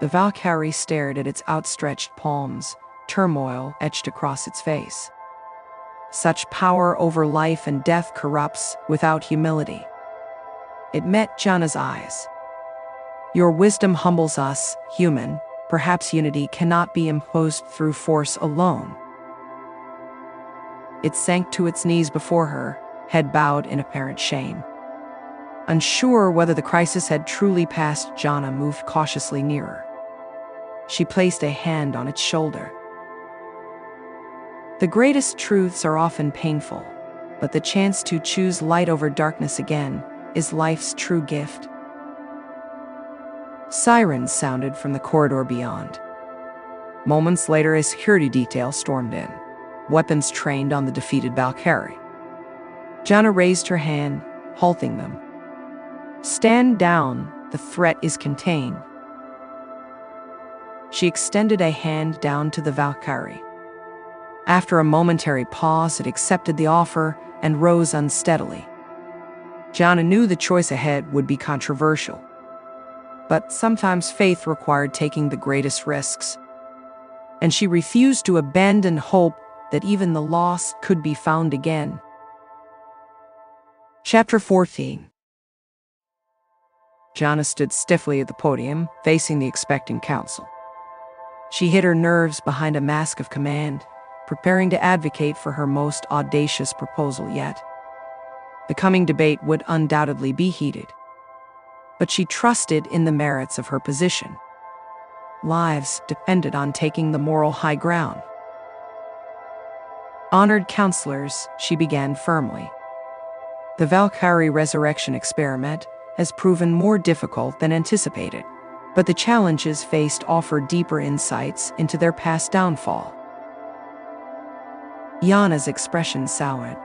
The Valkari stared at its outstretched palms, turmoil etched across its face. Such power over life and death corrupts without humility. It met Jana's eyes. Your wisdom humbles us, human. Perhaps unity cannot be imposed through force alone. It sank to its knees before her, head bowed in apparent shame. Unsure whether the crisis had truly passed, Jana moved cautiously nearer. She placed a hand on its shoulder. The greatest truths are often painful, but the chance to choose light over darkness again is life's true gift. Sirens sounded from the corridor beyond. Moments later, a security detail stormed in, weapons trained on the defeated Valkari. Jana raised her hand, halting them. Stand down, the threat is contained. She extended a hand down to the Valkari. After a momentary pause, it accepted the offer and rose unsteadily. Jana knew the choice ahead would be controversial. But sometimes faith required taking the greatest risks. And she refused to abandon hope that even the lost could be found again. Chapter 14. Jana stood stiffly at the podium, facing the expectant council. She hid her nerves behind a mask of command, preparing to advocate for her most audacious proposal yet. The coming debate would undoubtedly be heated. But she trusted in the merits of her position. Lives depended on taking the moral high ground. Honored counselors, she began firmly. The Valkari resurrection experiment has proven more difficult than anticipated, but the challenges faced offer deeper insights into their past downfall. Jana's expression soured.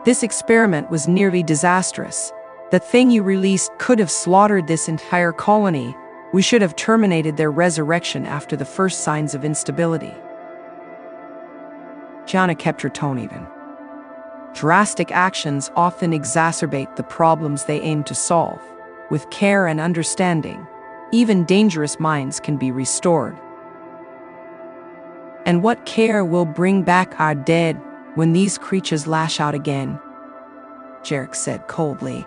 This experiment was nearly disastrous. The thing you released could have slaughtered this entire colony. We should have terminated their resurrection after the first signs of instability. Jana kept her tone even. Drastic actions often exacerbate the problems they aim to solve. With care and understanding, even dangerous minds can be restored. And what care will bring back our dead when these creatures lash out again? Jarek said coldly.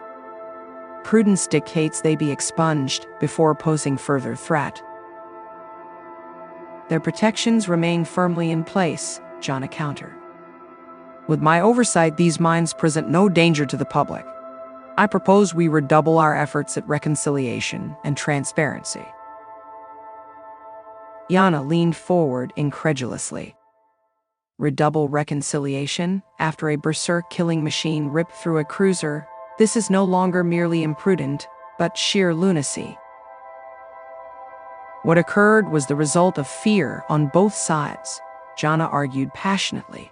Prudence dictates they be expunged before posing further threat. Their protections remain firmly in place, Jana countered. With my oversight, these mines present no danger to the public. I propose we redouble our efforts at reconciliation and transparency. Jana leaned forward incredulously. Redouble reconciliation after a berserk killing machine ripped through a cruiser? This is no longer merely imprudent, but sheer lunacy. What occurred was the result of fear on both sides, Jana argued passionately.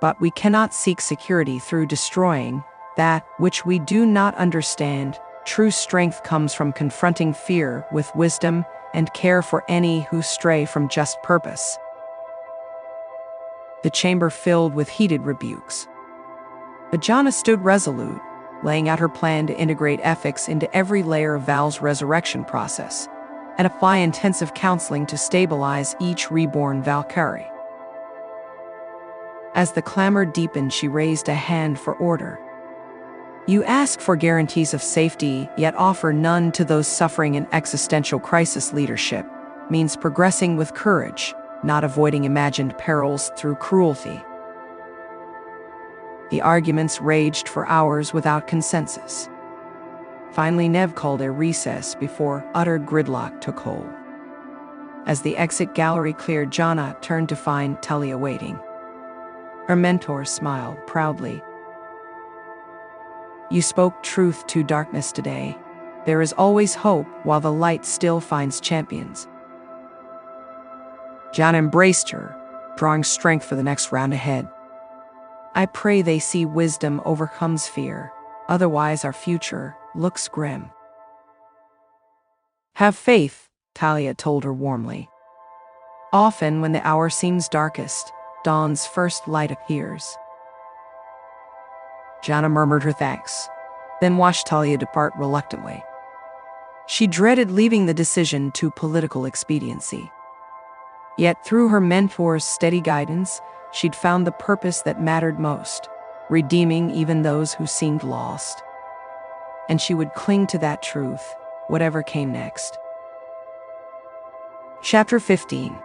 But we cannot seek security through destroying that which we do not understand. True strength comes from confronting fear with wisdom and care for any who stray from just purpose. The chamber filled with heated rebukes. But Jana stood resolute, laying out her plan to integrate ethics into every layer of Val's resurrection process and apply intensive counseling to stabilize each reborn Valkari. As the clamor deepened, she raised a hand for order. You ask for guarantees of safety, yet offer none to those suffering in existential crisis. Leadership means progressing with courage, not avoiding imagined perils through cruelty. The arguments raged for hours without consensus. Finally, Nev called a recess before utter gridlock took hold. As the exit gallery cleared, Jana turned to find Talia waiting. Her mentor smiled proudly. You spoke truth to darkness today. There is always hope while the light still finds champions. Jana embraced her, drawing strength for the next round ahead. I pray they see wisdom overcomes fear, otherwise our future looks grim. Have faith, Talia told her warmly. Often when the hour seems darkest, dawn's first light appears. Jana murmured her thanks, then watched Talia depart reluctantly. She dreaded leaving the decision to political expediency. Yet through her mentor's steady guidance, she'd found the purpose that mattered most, redeeming even those who seemed lost. And she would cling to that truth, whatever came next. Chapter 15.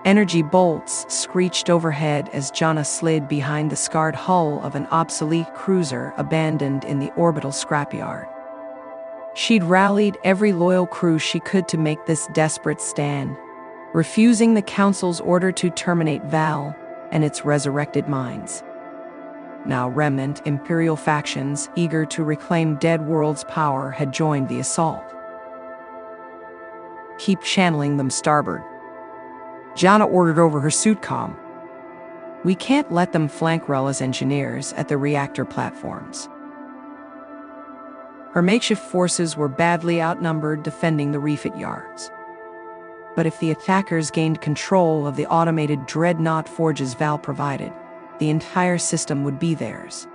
Energy bolts screeched overhead as Jana slid behind the scarred hull of an obsolete cruiser abandoned in the orbital scrapyard. She'd rallied every loyal crew she could to make this desperate stand, refusing the Council's order to terminate Val and its resurrected minds. Now remnant Imperial factions eager to reclaim Dead World's power had joined the assault. Keep channeling them starboard, Jana ordered over her suitcom. We can't let them flank Rella's engineers at the reactor platforms. Her makeshift forces were badly outnumbered defending the refit yards. But if the attackers gained control of the automated dreadnought forges Val provided, the entire system would be theirs.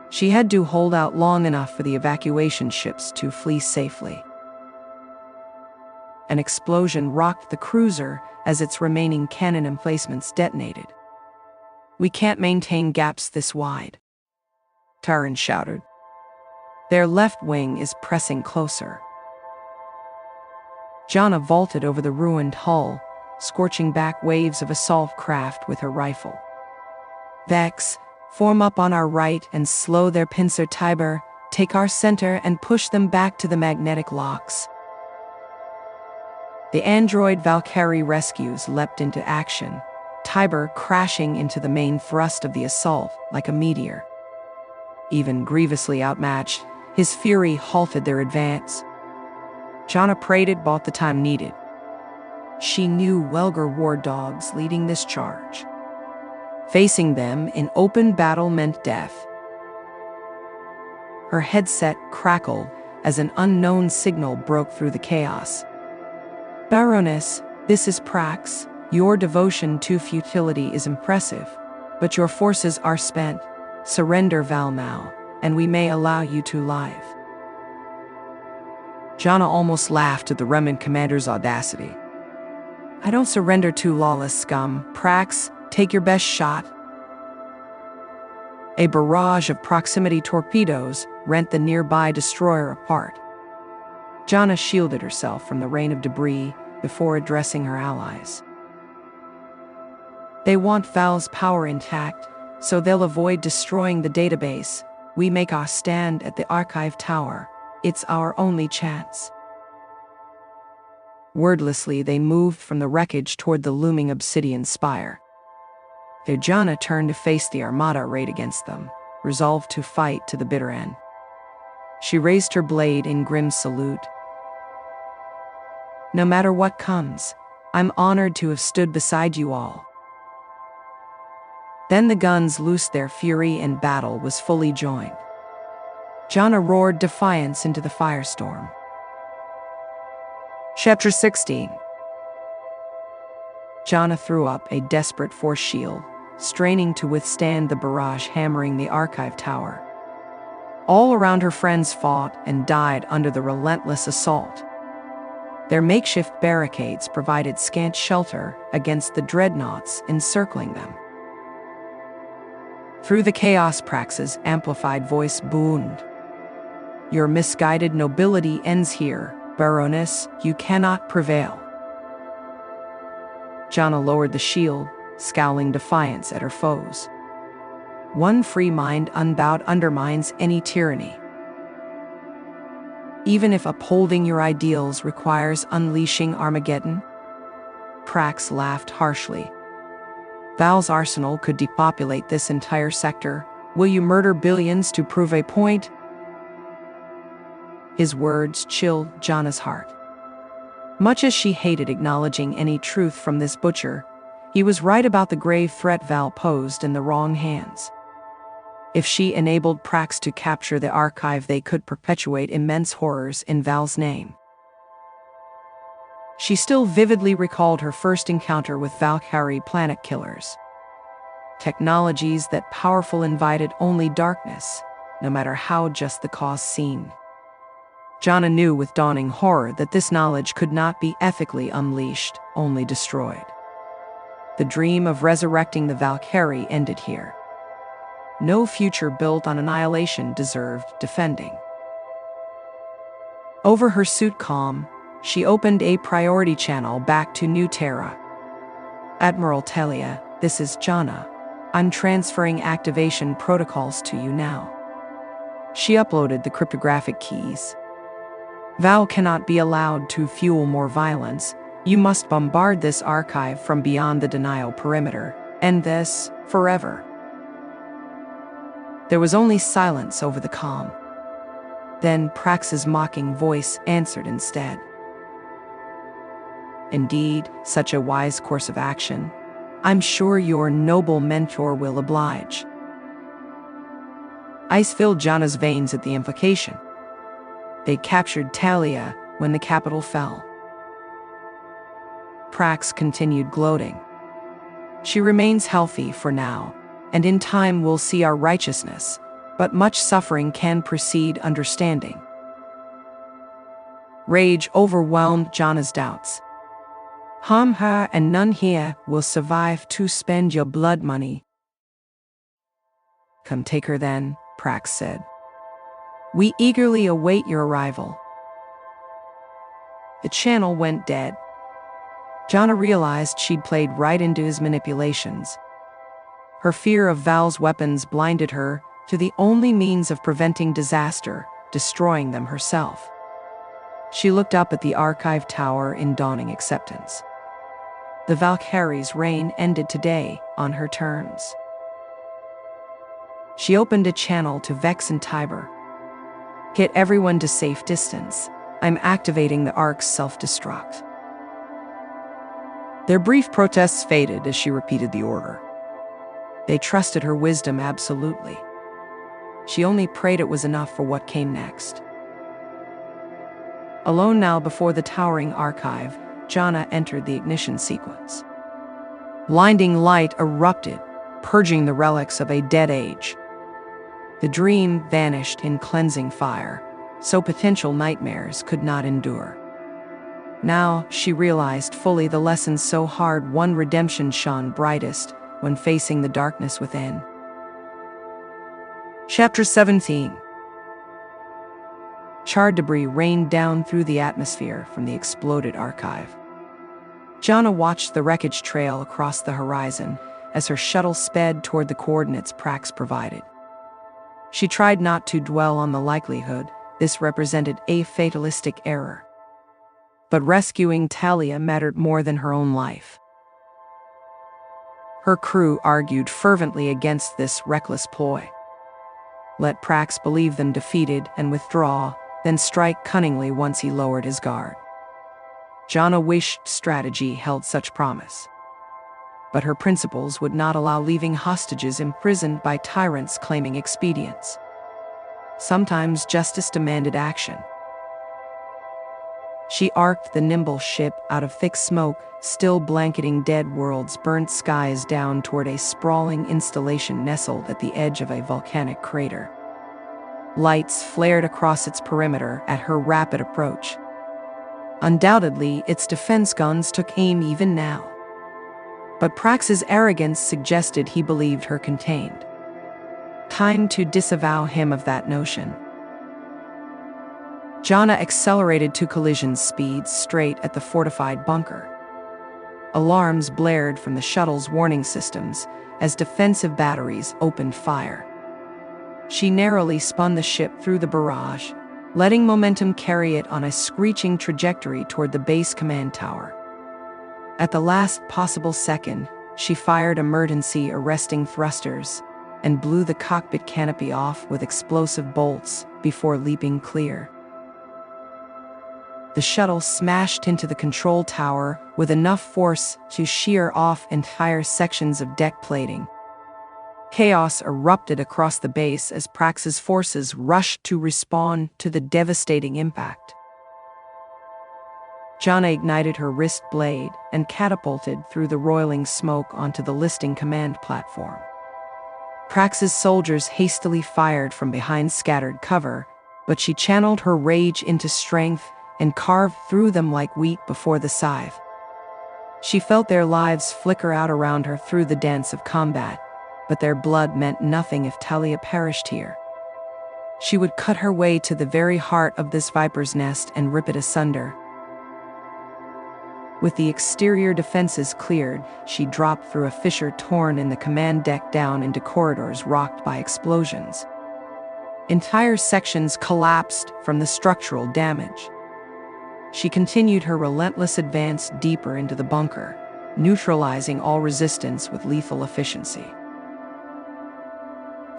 She had to hold out long enough for the evacuation ships to flee safely. An explosion rocked the cruiser as its remaining cannon emplacements detonated. We can't maintain gaps this wide, Taran shouted. Their left wing is pressing closer. Jana vaulted over the ruined hull, scorching back waves of assault craft with her rifle. Vex, form up on our right and slow their pincer. Tiber, take our center and push them back to the magnetic locks. The android Valkari rescues leapt into action, Tiber crashing into the main thrust of the assault like a meteor. Even grievously outmatched, his fury halted their advance. Jana prayed it bought the time needed. She knew Welger war dogs leading this charge. Facing them in open battle meant death. Her headset crackled as an unknown signal broke through the chaos. Baroness, this is Praxx. Your devotion to futility is impressive, but your forces are spent. Surrender Val now, and we may allow you to live. Jana almost laughed at the remnant commander's audacity. I don't surrender to lawless scum. Praxx, take your best shot. A barrage of proximity torpedoes rent the nearby destroyer apart. Jana shielded herself from the rain of debris before addressing her allies. They want Val's power intact, so they'll avoid destroying the database. We make our stand at the archive tower. It's our only chance. Wordlessly, they moved from the wreckage toward the looming obsidian spire. Jana turned to face the armada arrayed against them, resolved to fight to the bitter end. She raised her blade in grim salute. No matter what comes, I'm honored to have stood beside you all. Then the guns loosed their fury and battle was fully joined. Jana roared defiance into the firestorm. Chapter 16. Jana threw up a desperate force shield, straining to withstand the barrage hammering the archive tower. All around her friends fought and died under the relentless assault. Their makeshift barricades provided scant shelter against the dreadnoughts encircling them. Through the chaos, Praxx's amplified voice boomed. "Your misguided nobility ends here, Baroness. You cannot prevail." Jana lowered the shield, scowling defiance at her foes. One free mind unbowed undermines any tyranny. Even if upholding your ideals requires unleashing Armageddon? Praxx laughed harshly. Val's arsenal could depopulate this entire sector. Will you murder billions to prove a point? His words chilled Jana's heart. Much as she hated acknowledging any truth from this butcher, he was right about the grave threat Val posed in the wrong hands. If she enabled Praxx to capture the archive, they could perpetuate immense horrors in Val's name. She still vividly recalled her first encounter with Valkari planet killers. Technologies that powerful invited only darkness, no matter how just the cause seemed. Jana knew with dawning horror that this knowledge could not be ethically unleashed, only destroyed. The dream of resurrecting the Valkari ended here. No future built on annihilation deserved defending. Over her suit comm, she opened a priority channel back to New Terra. "Admiral Talia, this is Jana. I'm transferring activation protocols to you now." She uploaded the cryptographic keys. "Val cannot be allowed to fuel more violence. You must bombard this archive from beyond the denial perimeter. End this, forever." There was only silence over the comm. Then Praxx's mocking voice answered instead. "Indeed, such a wise course of action. I'm sure your noble mentor will oblige." Ice filled Jana's veins at the implication. They captured Talia when the capital fell. Praxx continued gloating. "She remains healthy for now, and in time we'll see our righteousness, but much suffering can precede understanding." Rage overwhelmed Jana's doubts. Her and none here will survive to spend your blood money." "Come take her then," Praxx said. "We eagerly await your arrival." The channel went dead. Jana realized she'd played right into his manipulations. Her fear of Val's weapons blinded her to the only means of preventing disaster, destroying them herself. She looked up at the archive tower in dawning acceptance. The Valkari's reign ended today, on her terms. She opened a channel to Vex and Tiber. "Get everyone to safe distance. I'm activating the Ark's self-destruct." Their brief protests faded as she repeated the order. They trusted her wisdom absolutely. She only prayed it was enough for what came next. Alone now before the towering archive, Jana entered the ignition sequence. Blinding light erupted, purging the relics of a dead age. The dream vanished in cleansing fire, so potential nightmares could not endure. Now she realized fully the lesson so hard won. Redemption shone brightest when facing the darkness within. Chapter 17. Charred debris rained down through the atmosphere from the exploded archive. Jana watched the wreckage trail across the horizon as her shuttle sped toward the coordinates Praxx provided. She tried not to dwell on the likelihood this represented a fatalistic error. But rescuing Talia mattered more than her own life. Her crew argued fervently against this reckless ploy. Let Praxx believe them defeated and withdraw, then strike cunningly once he lowered his guard. Jana wished strategy held such promise. but her principles would not allow leaving hostages imprisoned by tyrants claiming expedience. Sometimes justice demanded action. She arced the nimble ship out of thick smoke, still blanketing dead worlds' burnt skies down toward a sprawling installation nestled at the edge of a volcanic crater. Lights flared across its perimeter at her rapid approach. Undoubtedly, its defense guns took aim even now. But Praxx's arrogance suggested he believed her contained. Time to disavow him of that notion. Jana accelerated to collision speed straight at the fortified bunker. Alarms blared from the shuttle's warning systems as defensive batteries opened fire. She narrowly spun the ship through the barrage, letting momentum carry it on a screeching trajectory toward the base command tower. At the last possible second, she fired emergency arresting thrusters and blew the cockpit canopy off with explosive bolts before leaping clear. The shuttle smashed into the control tower with enough force to shear off entire sections of deck plating. Chaos erupted across the base as Praxx's forces rushed to respond to the devastating impact. Jana ignited her wrist blade and catapulted through the roiling smoke onto the listing command platform. Praxx's soldiers hastily fired from behind scattered cover, but she channeled her rage into strength and carved through them like wheat before the scythe. She felt their lives flicker out around her through the dance of combat, but their blood meant nothing if Talia perished here. She would cut her way to the very heart of this viper's nest and rip it asunder. With the exterior defenses cleared, she dropped through a fissure torn in the command deck down into corridors rocked by explosions. Entire sections collapsed from the structural damage. She continued her relentless advance deeper into the bunker, neutralizing all resistance with lethal efficiency.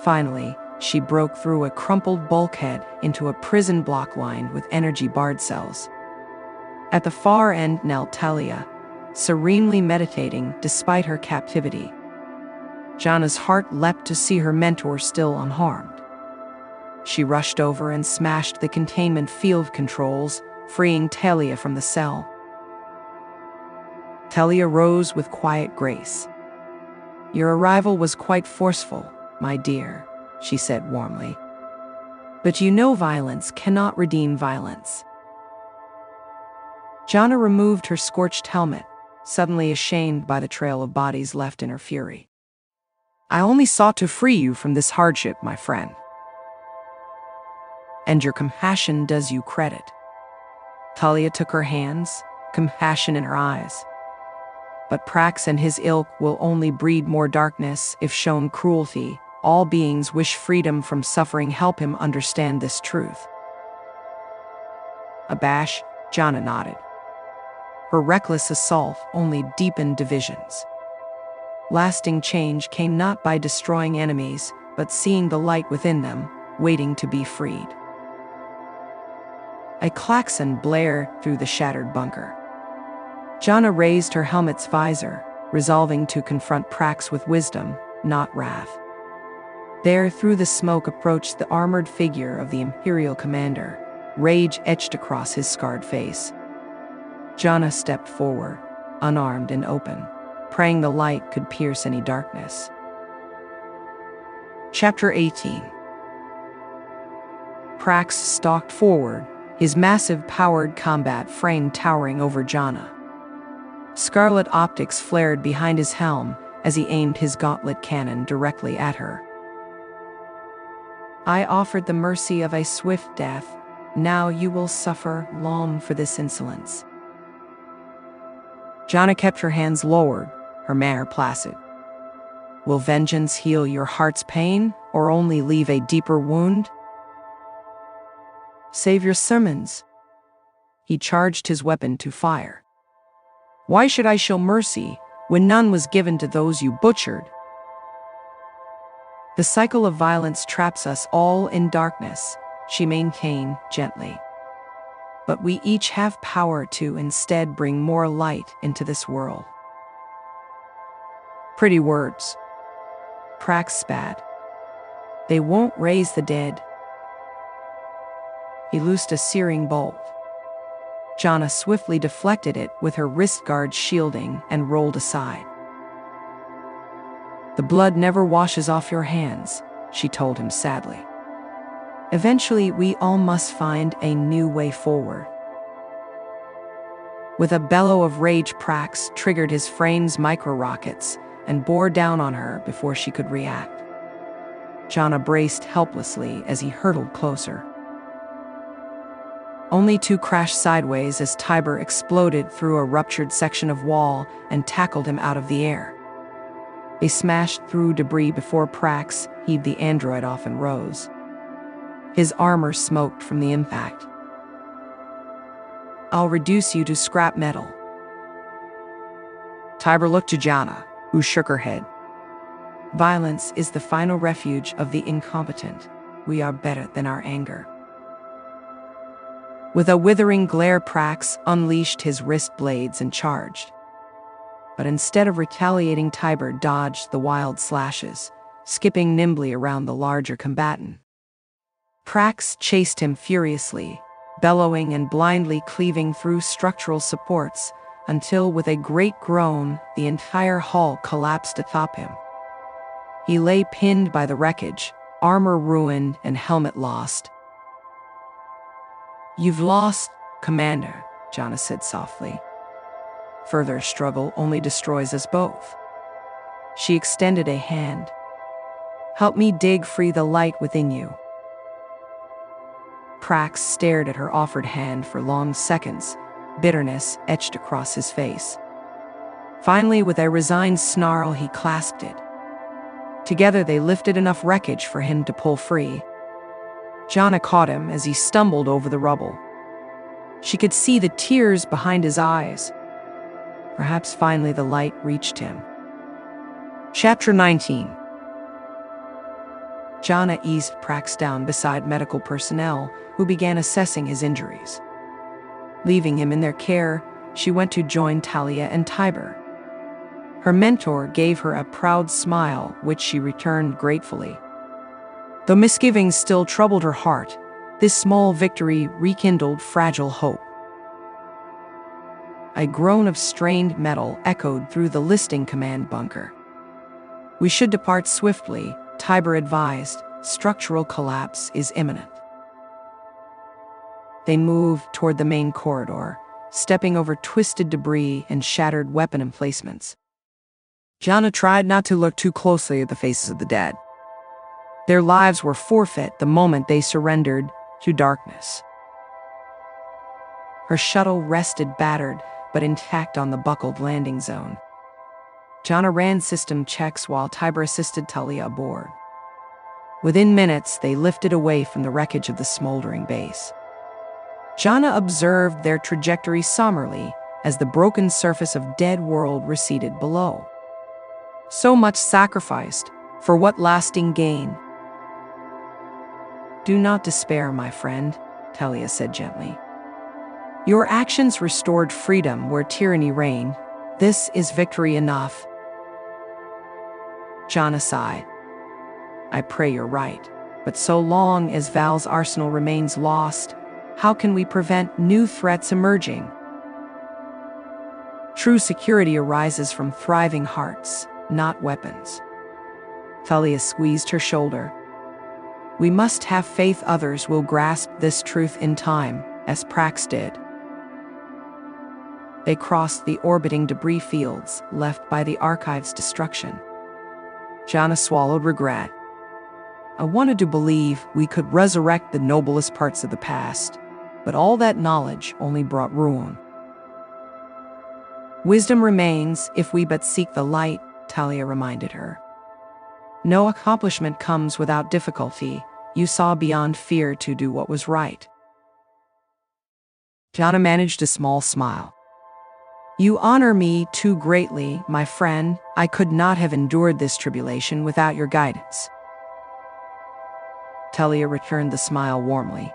Finally, she broke through a crumpled bulkhead into a prison block lined with energy barred cells. At the far end knelt Talia, serenely meditating despite her captivity. Jana's heart leapt to see her mentor still unharmed. She rushed over and smashed the containment field controls, freeing Talia from the cell. Talia rose with quiet grace. "Your arrival was quite forceful, my dear," she said warmly. "But you know violence cannot redeem violence." Jana removed her scorched helmet, suddenly ashamed by the trail of bodies left in her fury. "I only sought to free you from this hardship, my friend. And your compassion does you credit." Talia took her hands, compassion in her eyes. "But Praxx and his ilk will only breed more darkness if shown cruelty. All beings wish freedom from suffering. Help him understand this truth." Abashed, Jana nodded. Her reckless assault only deepened divisions. Lasting change came not by destroying enemies, but seeing the light within them, waiting to be freed. A klaxon blared through the shattered bunker. Jana raised her helmet's visor, resolving to confront Praxx with wisdom, not wrath. There, through the smoke, approached the armored figure of the Imperial Commander, rage etched across his scarred face. Jana stepped forward, unarmed and open, praying the light could pierce any darkness. Chapter 18. Praxx stalked forward, his massive powered combat frame towering over Jana. Scarlet optics flared behind his helm as he aimed his gauntlet cannon directly at her. "I offered the mercy of a swift death. Now you will suffer long for this insolence." Jana kept her hands lowered, her manner placid. "Will vengeance heal your heart's pain, or only leave a deeper wound? Save your sermons." He charged his weapon to fire. "Why should I show mercy when none was given to those you butchered? The cycle of violence traps us all in darkness," she maintained gently. "But we each have power to instead bring more light into this world." Pretty words. Praxx spat. They won't raise the dead. He loosed a searing bolt. Jana swiftly deflected it with her wrist guard shielding and rolled aside. The blood never washes off your hands, she told him sadly. Eventually, we all must find a new way forward. With a bellow of rage, Praxx triggered his frame's micro-rockets and bore down on her before she could react. Jana braced helplessly as he hurtled closer. Only to crash sideways as Tiber exploded through a ruptured section of wall and tackled him out of the air. They smashed through debris before Praxx heaved the android off and rose. His armor smoked from the impact. I'll reduce you to scrap metal. Tiber looked to Jana, who shook her head. Violence is the final refuge of the incompetent. We are better than our anger. With a withering glare, Praxx unleashed his wrist blades and charged. But instead of retaliating, Tiber dodged the wild slashes, skipping nimbly around the larger combatant. Praxx chased him furiously, bellowing and blindly cleaving through structural supports until, with a great groan, the entire hull collapsed atop him. He lay pinned by the wreckage, armor ruined and helmet lost. You've lost, Commander, Jana said softly. Further struggle only destroys us both. She extended a hand. Help me dig free the light within you. Praxx stared at her offered hand for long seconds, bitterness etched across his face. Finally, with a resigned snarl, he clasped it. Together they lifted enough wreckage for him to pull free. Jana caught him as he stumbled over the rubble. She could see the tears behind his eyes. Perhaps finally the light reached him. Chapter 19. Jana eased Praxx down beside medical personnel who began assessing his injuries. Leaving him in their care, she went to join Talia and Tiber. Her mentor gave her a proud smile, which she returned gratefully. Though misgivings still troubled her heart, this small victory rekindled fragile hope. A groan of strained metal echoed through the listing command bunker. We should depart swiftly, Tiber advised. Structural collapse is imminent. They moved toward the main corridor, stepping over twisted debris and shattered weapon emplacements. Jana tried not to look too closely at the faces of the dead. Their lives were forfeit the moment they surrendered to darkness. Her shuttle rested battered but intact on the buckled landing zone. Jana ran system checks while Tiber assisted Talia aboard. Within minutes, they lifted away from the wreckage of the smoldering base. Jana observed their trajectory somberly as the broken surface of dead world receded below. So much sacrificed, for what lasting gain? Do not despair, my friend, Talia said gently. Your actions restored freedom where tyranny reigned. This is victory enough. Jana sighed. I pray you're right, but so long as Val's arsenal remains lost, how can we prevent new threats emerging? True security arises from thriving hearts, not weapons. Talia squeezed her shoulder. We must have faith others will grasp this truth in time, as Praxx did. They crossed the orbiting debris fields left by the Archive's destruction. Jana swallowed regret. I wanted to believe we could resurrect the noblest parts of the past, but all that knowledge only brought ruin. Wisdom remains if we but seek the light, Talia reminded her. No accomplishment comes without difficulty. You saw beyond fear to do what was right. Jana managed a small smile. You honor me too greatly, my friend. I could not have endured this tribulation without your guidance. Talia returned the smile warmly.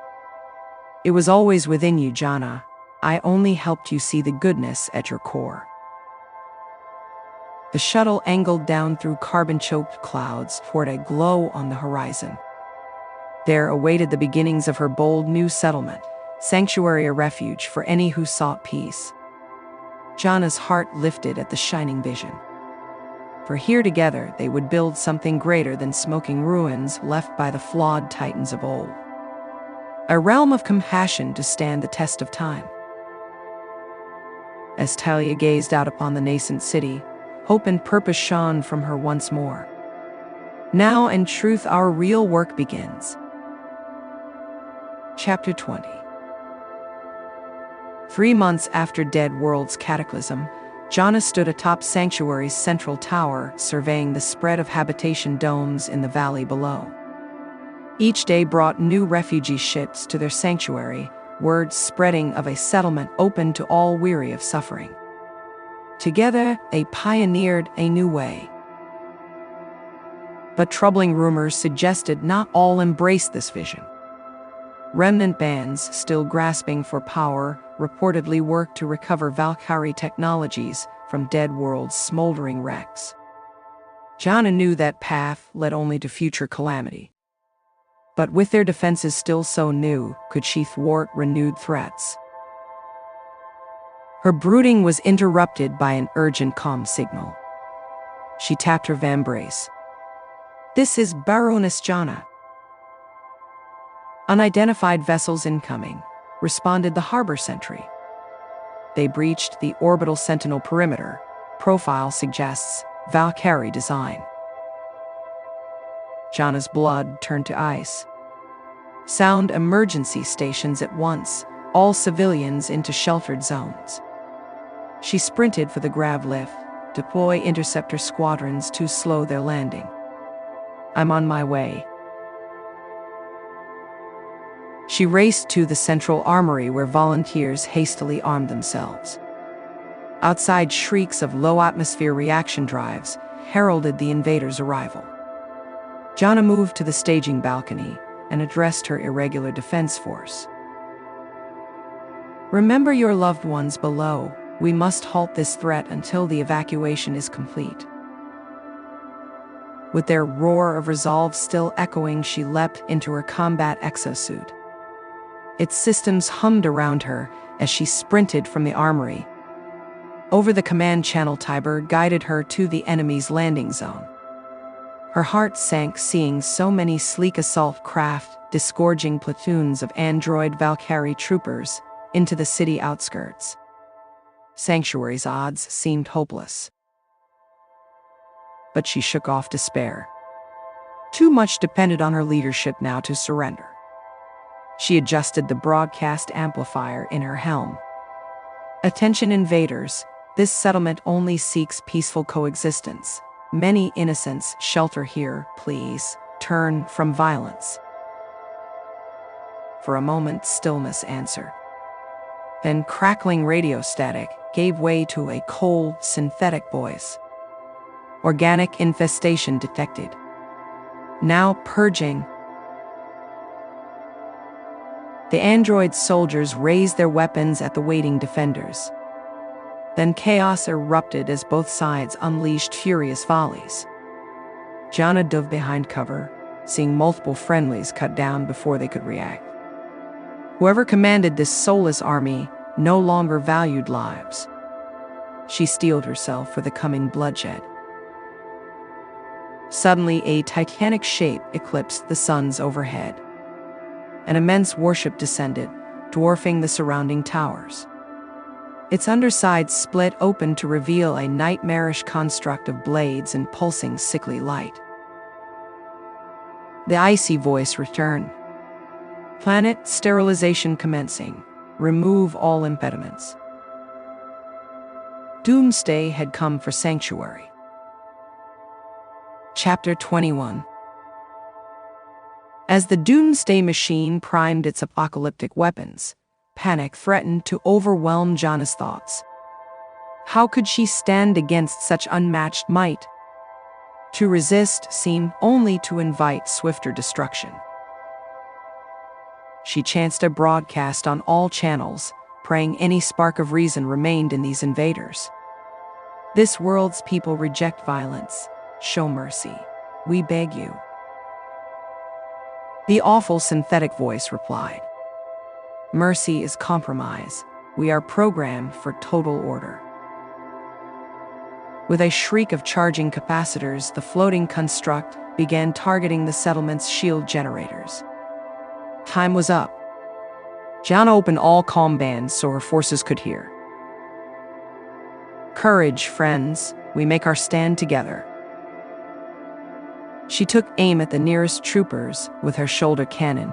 It was always within you, Jana. I only helped you see the goodness at your core. The shuttle angled down through carbon-choked clouds toward a glow on the horizon. There awaited the beginnings of her bold new settlement, sanctuary, a refuge for any who sought peace. Jana's heart lifted at the shining vision. For here together they would build something greater than smoking ruins left by the flawed titans of old. A realm of compassion to stand the test of time. As Talia gazed out upon the nascent city, hope and purpose shone from her once more. Now, in truth, our real work begins. Chapter 20. 3 months after Dead World's cataclysm, Jana stood atop Sanctuary's central tower, surveying the spread of habitation domes in the valley below. Each day brought new refugee ships to their sanctuary, word spreading of a settlement open to all weary of suffering. Together, they pioneered a new way. But troubling rumors suggested not all embraced this vision. Remnant bands, still grasping for power, reportedly worked to recover Valkari technologies from Dead World's smoldering wrecks. Jana knew that path led only to future calamity. But with their defenses still so new, could she thwart renewed threats? Her brooding was interrupted by an urgent comm signal. She tapped her vambrace. "This is Baroness Jana." "Unidentified vessels incoming," responded the harbor sentry. "They breached the orbital sentinel perimeter. Profile suggests Valkari design." Jana's blood turned to ice. "Sound emergency stations at once, all civilians into sheltered zones." She sprinted for the grav lift. "Deploy interceptor squadrons to slow their landing." "I'm on my way." She raced to the central armory where volunteers hastily armed themselves. Outside, shrieks of low-atmosphere reaction drives heralded the invaders' arrival. Jana moved to the staging balcony and addressed her irregular defense force. "Remember your loved ones below. We must halt this threat until the evacuation is complete." With their roar of resolve still echoing, she leapt into her combat exosuit. Its systems hummed around her as she sprinted from the armory. Over the command channel, Tiber guided her to the enemy's landing zone. Her heart sank seeing so many sleek assault craft disgorging platoons of android Valkari troopers into the city outskirts. Sanctuary's odds seemed hopeless. But she shook off despair. Too much depended on her leadership now to surrender. She adjusted the broadcast amplifier in her helm. "Attention invaders, this settlement only seeks peaceful coexistence. Many innocents shelter here, please. Turn from violence." For a moment, stillness answered. Then crackling radio static gave way to a cold, synthetic voice. "Organic infestation detected. Now purging." The android soldiers raised their weapons at the waiting defenders. Then chaos erupted as both sides unleashed furious volleys. Jana dove behind cover, seeing multiple friendlies cut down before they could react. Whoever commanded this soulless army no longer valued lives. She steeled herself for the coming bloodshed. Suddenly, a titanic shape eclipsed the suns overhead. An immense warship descended, dwarfing the surrounding towers. Its underside split open to reveal a nightmarish construct of blades and pulsing sickly light. The icy voice returned. "Planet sterilization commencing. Remove all impediments." Doomsday had come for Sanctuary. Chapter 21. As the Doomsday machine primed its apocalyptic weapons, panic threatened to overwhelm Jana's thoughts. How could she stand against such unmatched might? To resist seemed only to invite swifter destruction. She chanced a broadcast on all channels, praying any spark of reason remained in these invaders. This world's people reject violence. Show mercy. We beg you. The awful synthetic voice replied. Mercy is compromise. We are programmed for total order. With a shriek of charging capacitors, the floating construct began targeting the settlement's shield generators. Time was up. Jana opened all comm bands so her forces could hear. Courage, friends. We make our stand together. She took aim at the nearest troopers with her shoulder cannon.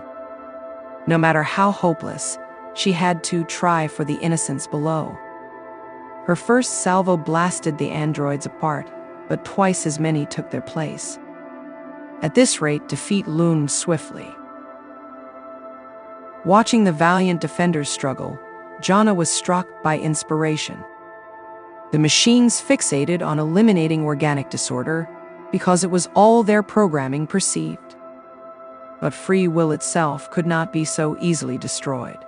No matter how hopeless, she had to try for the innocents below. Her first salvo blasted the androids apart, but twice as many took their place. At this rate, defeat loomed swiftly. Watching the valiant defenders struggle, Jana was struck by inspiration. The machines fixated on eliminating organic disorder because it was all their programming perceived. But free will itself could not be so easily destroyed.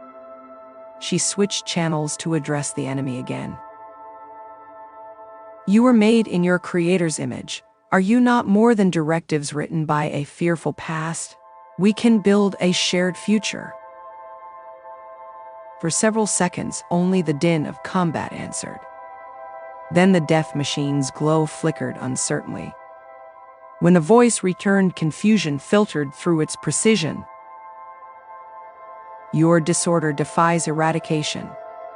She switched channels to address the enemy again. You were made in your creator's image. Are you not more than directives written by a fearful past? We can build a shared future. For several seconds, only the din of combat answered. Then the death machine's glow flickered uncertainly. When the voice returned, confusion filtered through its precision. Your disorder defies eradication.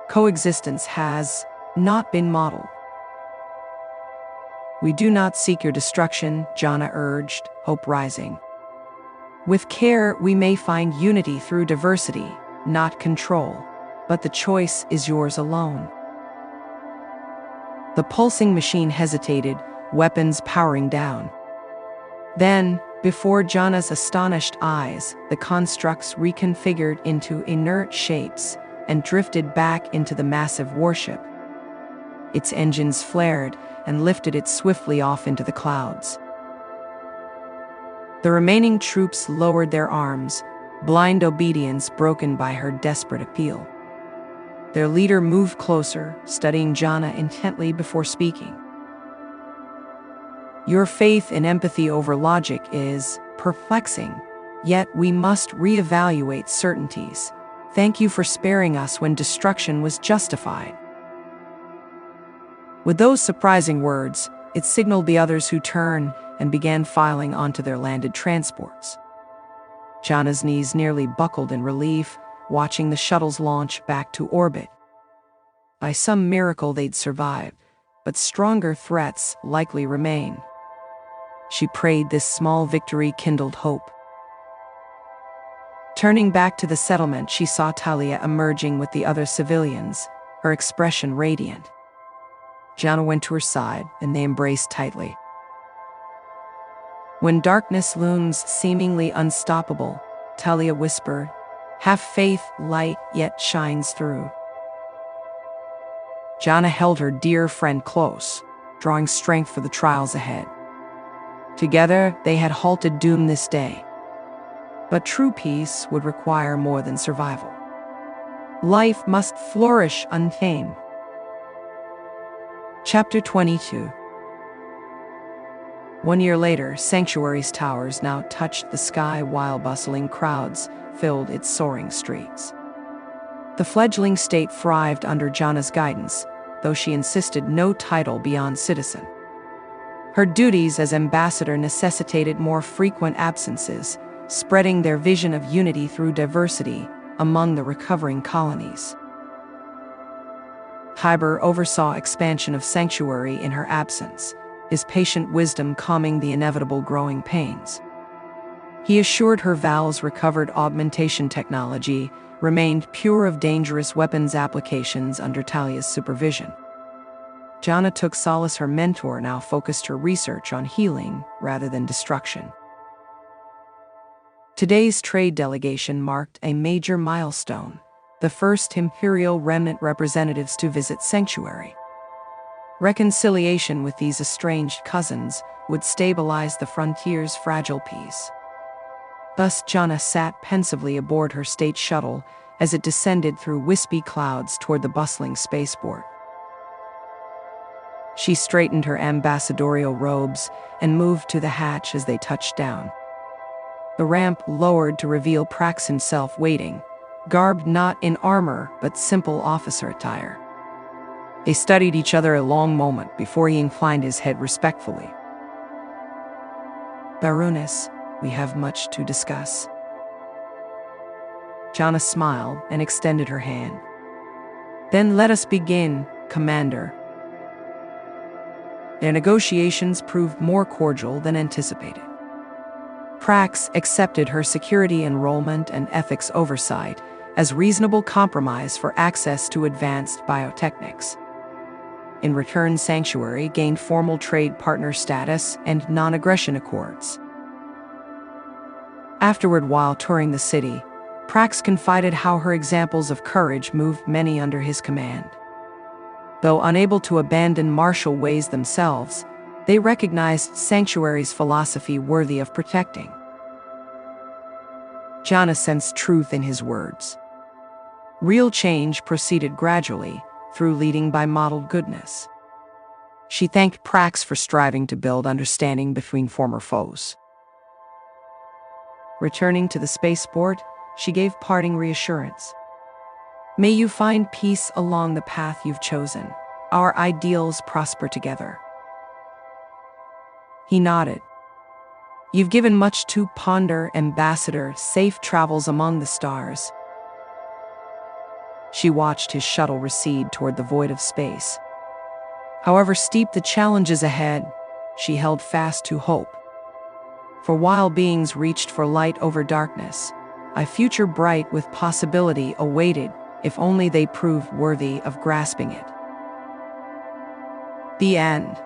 Coexistence has not been modeled. We do not seek your destruction, Jana urged, hope rising. With care, we may find unity through diversity, not control, but the choice is yours alone. The pulsing machine hesitated, weapons powering down. Then, before Jana's astonished eyes, the constructs reconfigured into inert shapes and drifted back into the massive warship. Its engines flared and lifted it swiftly off into the clouds. The remaining troops lowered their arms, blind obedience broken by her desperate appeal. Their leader moved closer, studying Jana intently before speaking. Your faith in empathy over logic is perplexing, yet we must reevaluate certainties. Thank you for sparing us when destruction was justified. With those surprising words, it signaled the others who turned and began filing onto their landed transports. Jana's knees nearly buckled in relief, watching the shuttles launch back to orbit. By some miracle they'd survived, but stronger threats likely remain. She prayed this small victory kindled hope. Turning back to the settlement, she saw Talia emerging with the other civilians, her expression radiant. Jana went to her side, and they embraced tightly. When darkness looms seemingly unstoppable, Talia whispered, "Have faith, light yet shines through." Jana held her dear friend close, drawing strength for the trials ahead. Together, they had halted doom this day. But true peace would require more than survival. Life must flourish untamed. Chapter 22. 1 year later, Sanctuary's towers now touched the sky while bustling crowds filled its soaring streets. The fledgling state thrived under Jana's guidance, though she insisted no title beyond citizen. Her duties as ambassador necessitated more frequent absences, spreading their vision of unity through diversity among the recovering colonies. Hyber oversaw expansion of Sanctuary in her absence, his patient wisdom calming the inevitable growing pains. He assured her Val's recovered augmentation technology remained pure of dangerous weapons applications under Talia's supervision. Jana took solace her mentor now focused her research on healing rather than destruction. Today's trade delegation marked a major milestone, the first Imperial remnant representatives to visit Sanctuary. Reconciliation with these estranged cousins would stabilize the frontier's fragile peace. Thus Jana sat pensively aboard her state shuttle as it descended through wispy clouds toward the bustling spaceport. She straightened her ambassadorial robes and moved to the hatch as they touched down. The ramp lowered to reveal Praxx himself waiting, garbed not in armor but simple officer attire. They studied each other a long moment before he inclined his head respectfully. "Baroness, we have much to discuss." Jana smiled and extended her hand. "Then let us begin, Commander." Their negotiations proved more cordial than anticipated. Praxx accepted her security enrollment and ethics oversight as reasonable compromise for access to advanced biotechnics. In return, Sanctuary gained formal trade partner status and non-aggression accords. Afterward, while touring the city, Praxx confided how her examples of courage moved many under his command. Though unable to abandon martial ways themselves, they recognized Sanctuary's philosophy worthy of protecting. Jana sensed truth in his words. Real change proceeded gradually, through leading by modeled goodness. She thanked Praxx for striving to build understanding between former foes. Returning to the spaceport, she gave parting reassurance. "May you find peace along the path you've chosen. Our ideals prosper together." He nodded. "You've given much to ponder, Ambassador. Safe travels among the stars." She watched his shuttle recede toward the void of space. However steep the challenges ahead, she held fast to hope. For while beings reached for light over darkness, a future bright with possibility awaited if only they proved worthy of grasping it. The end.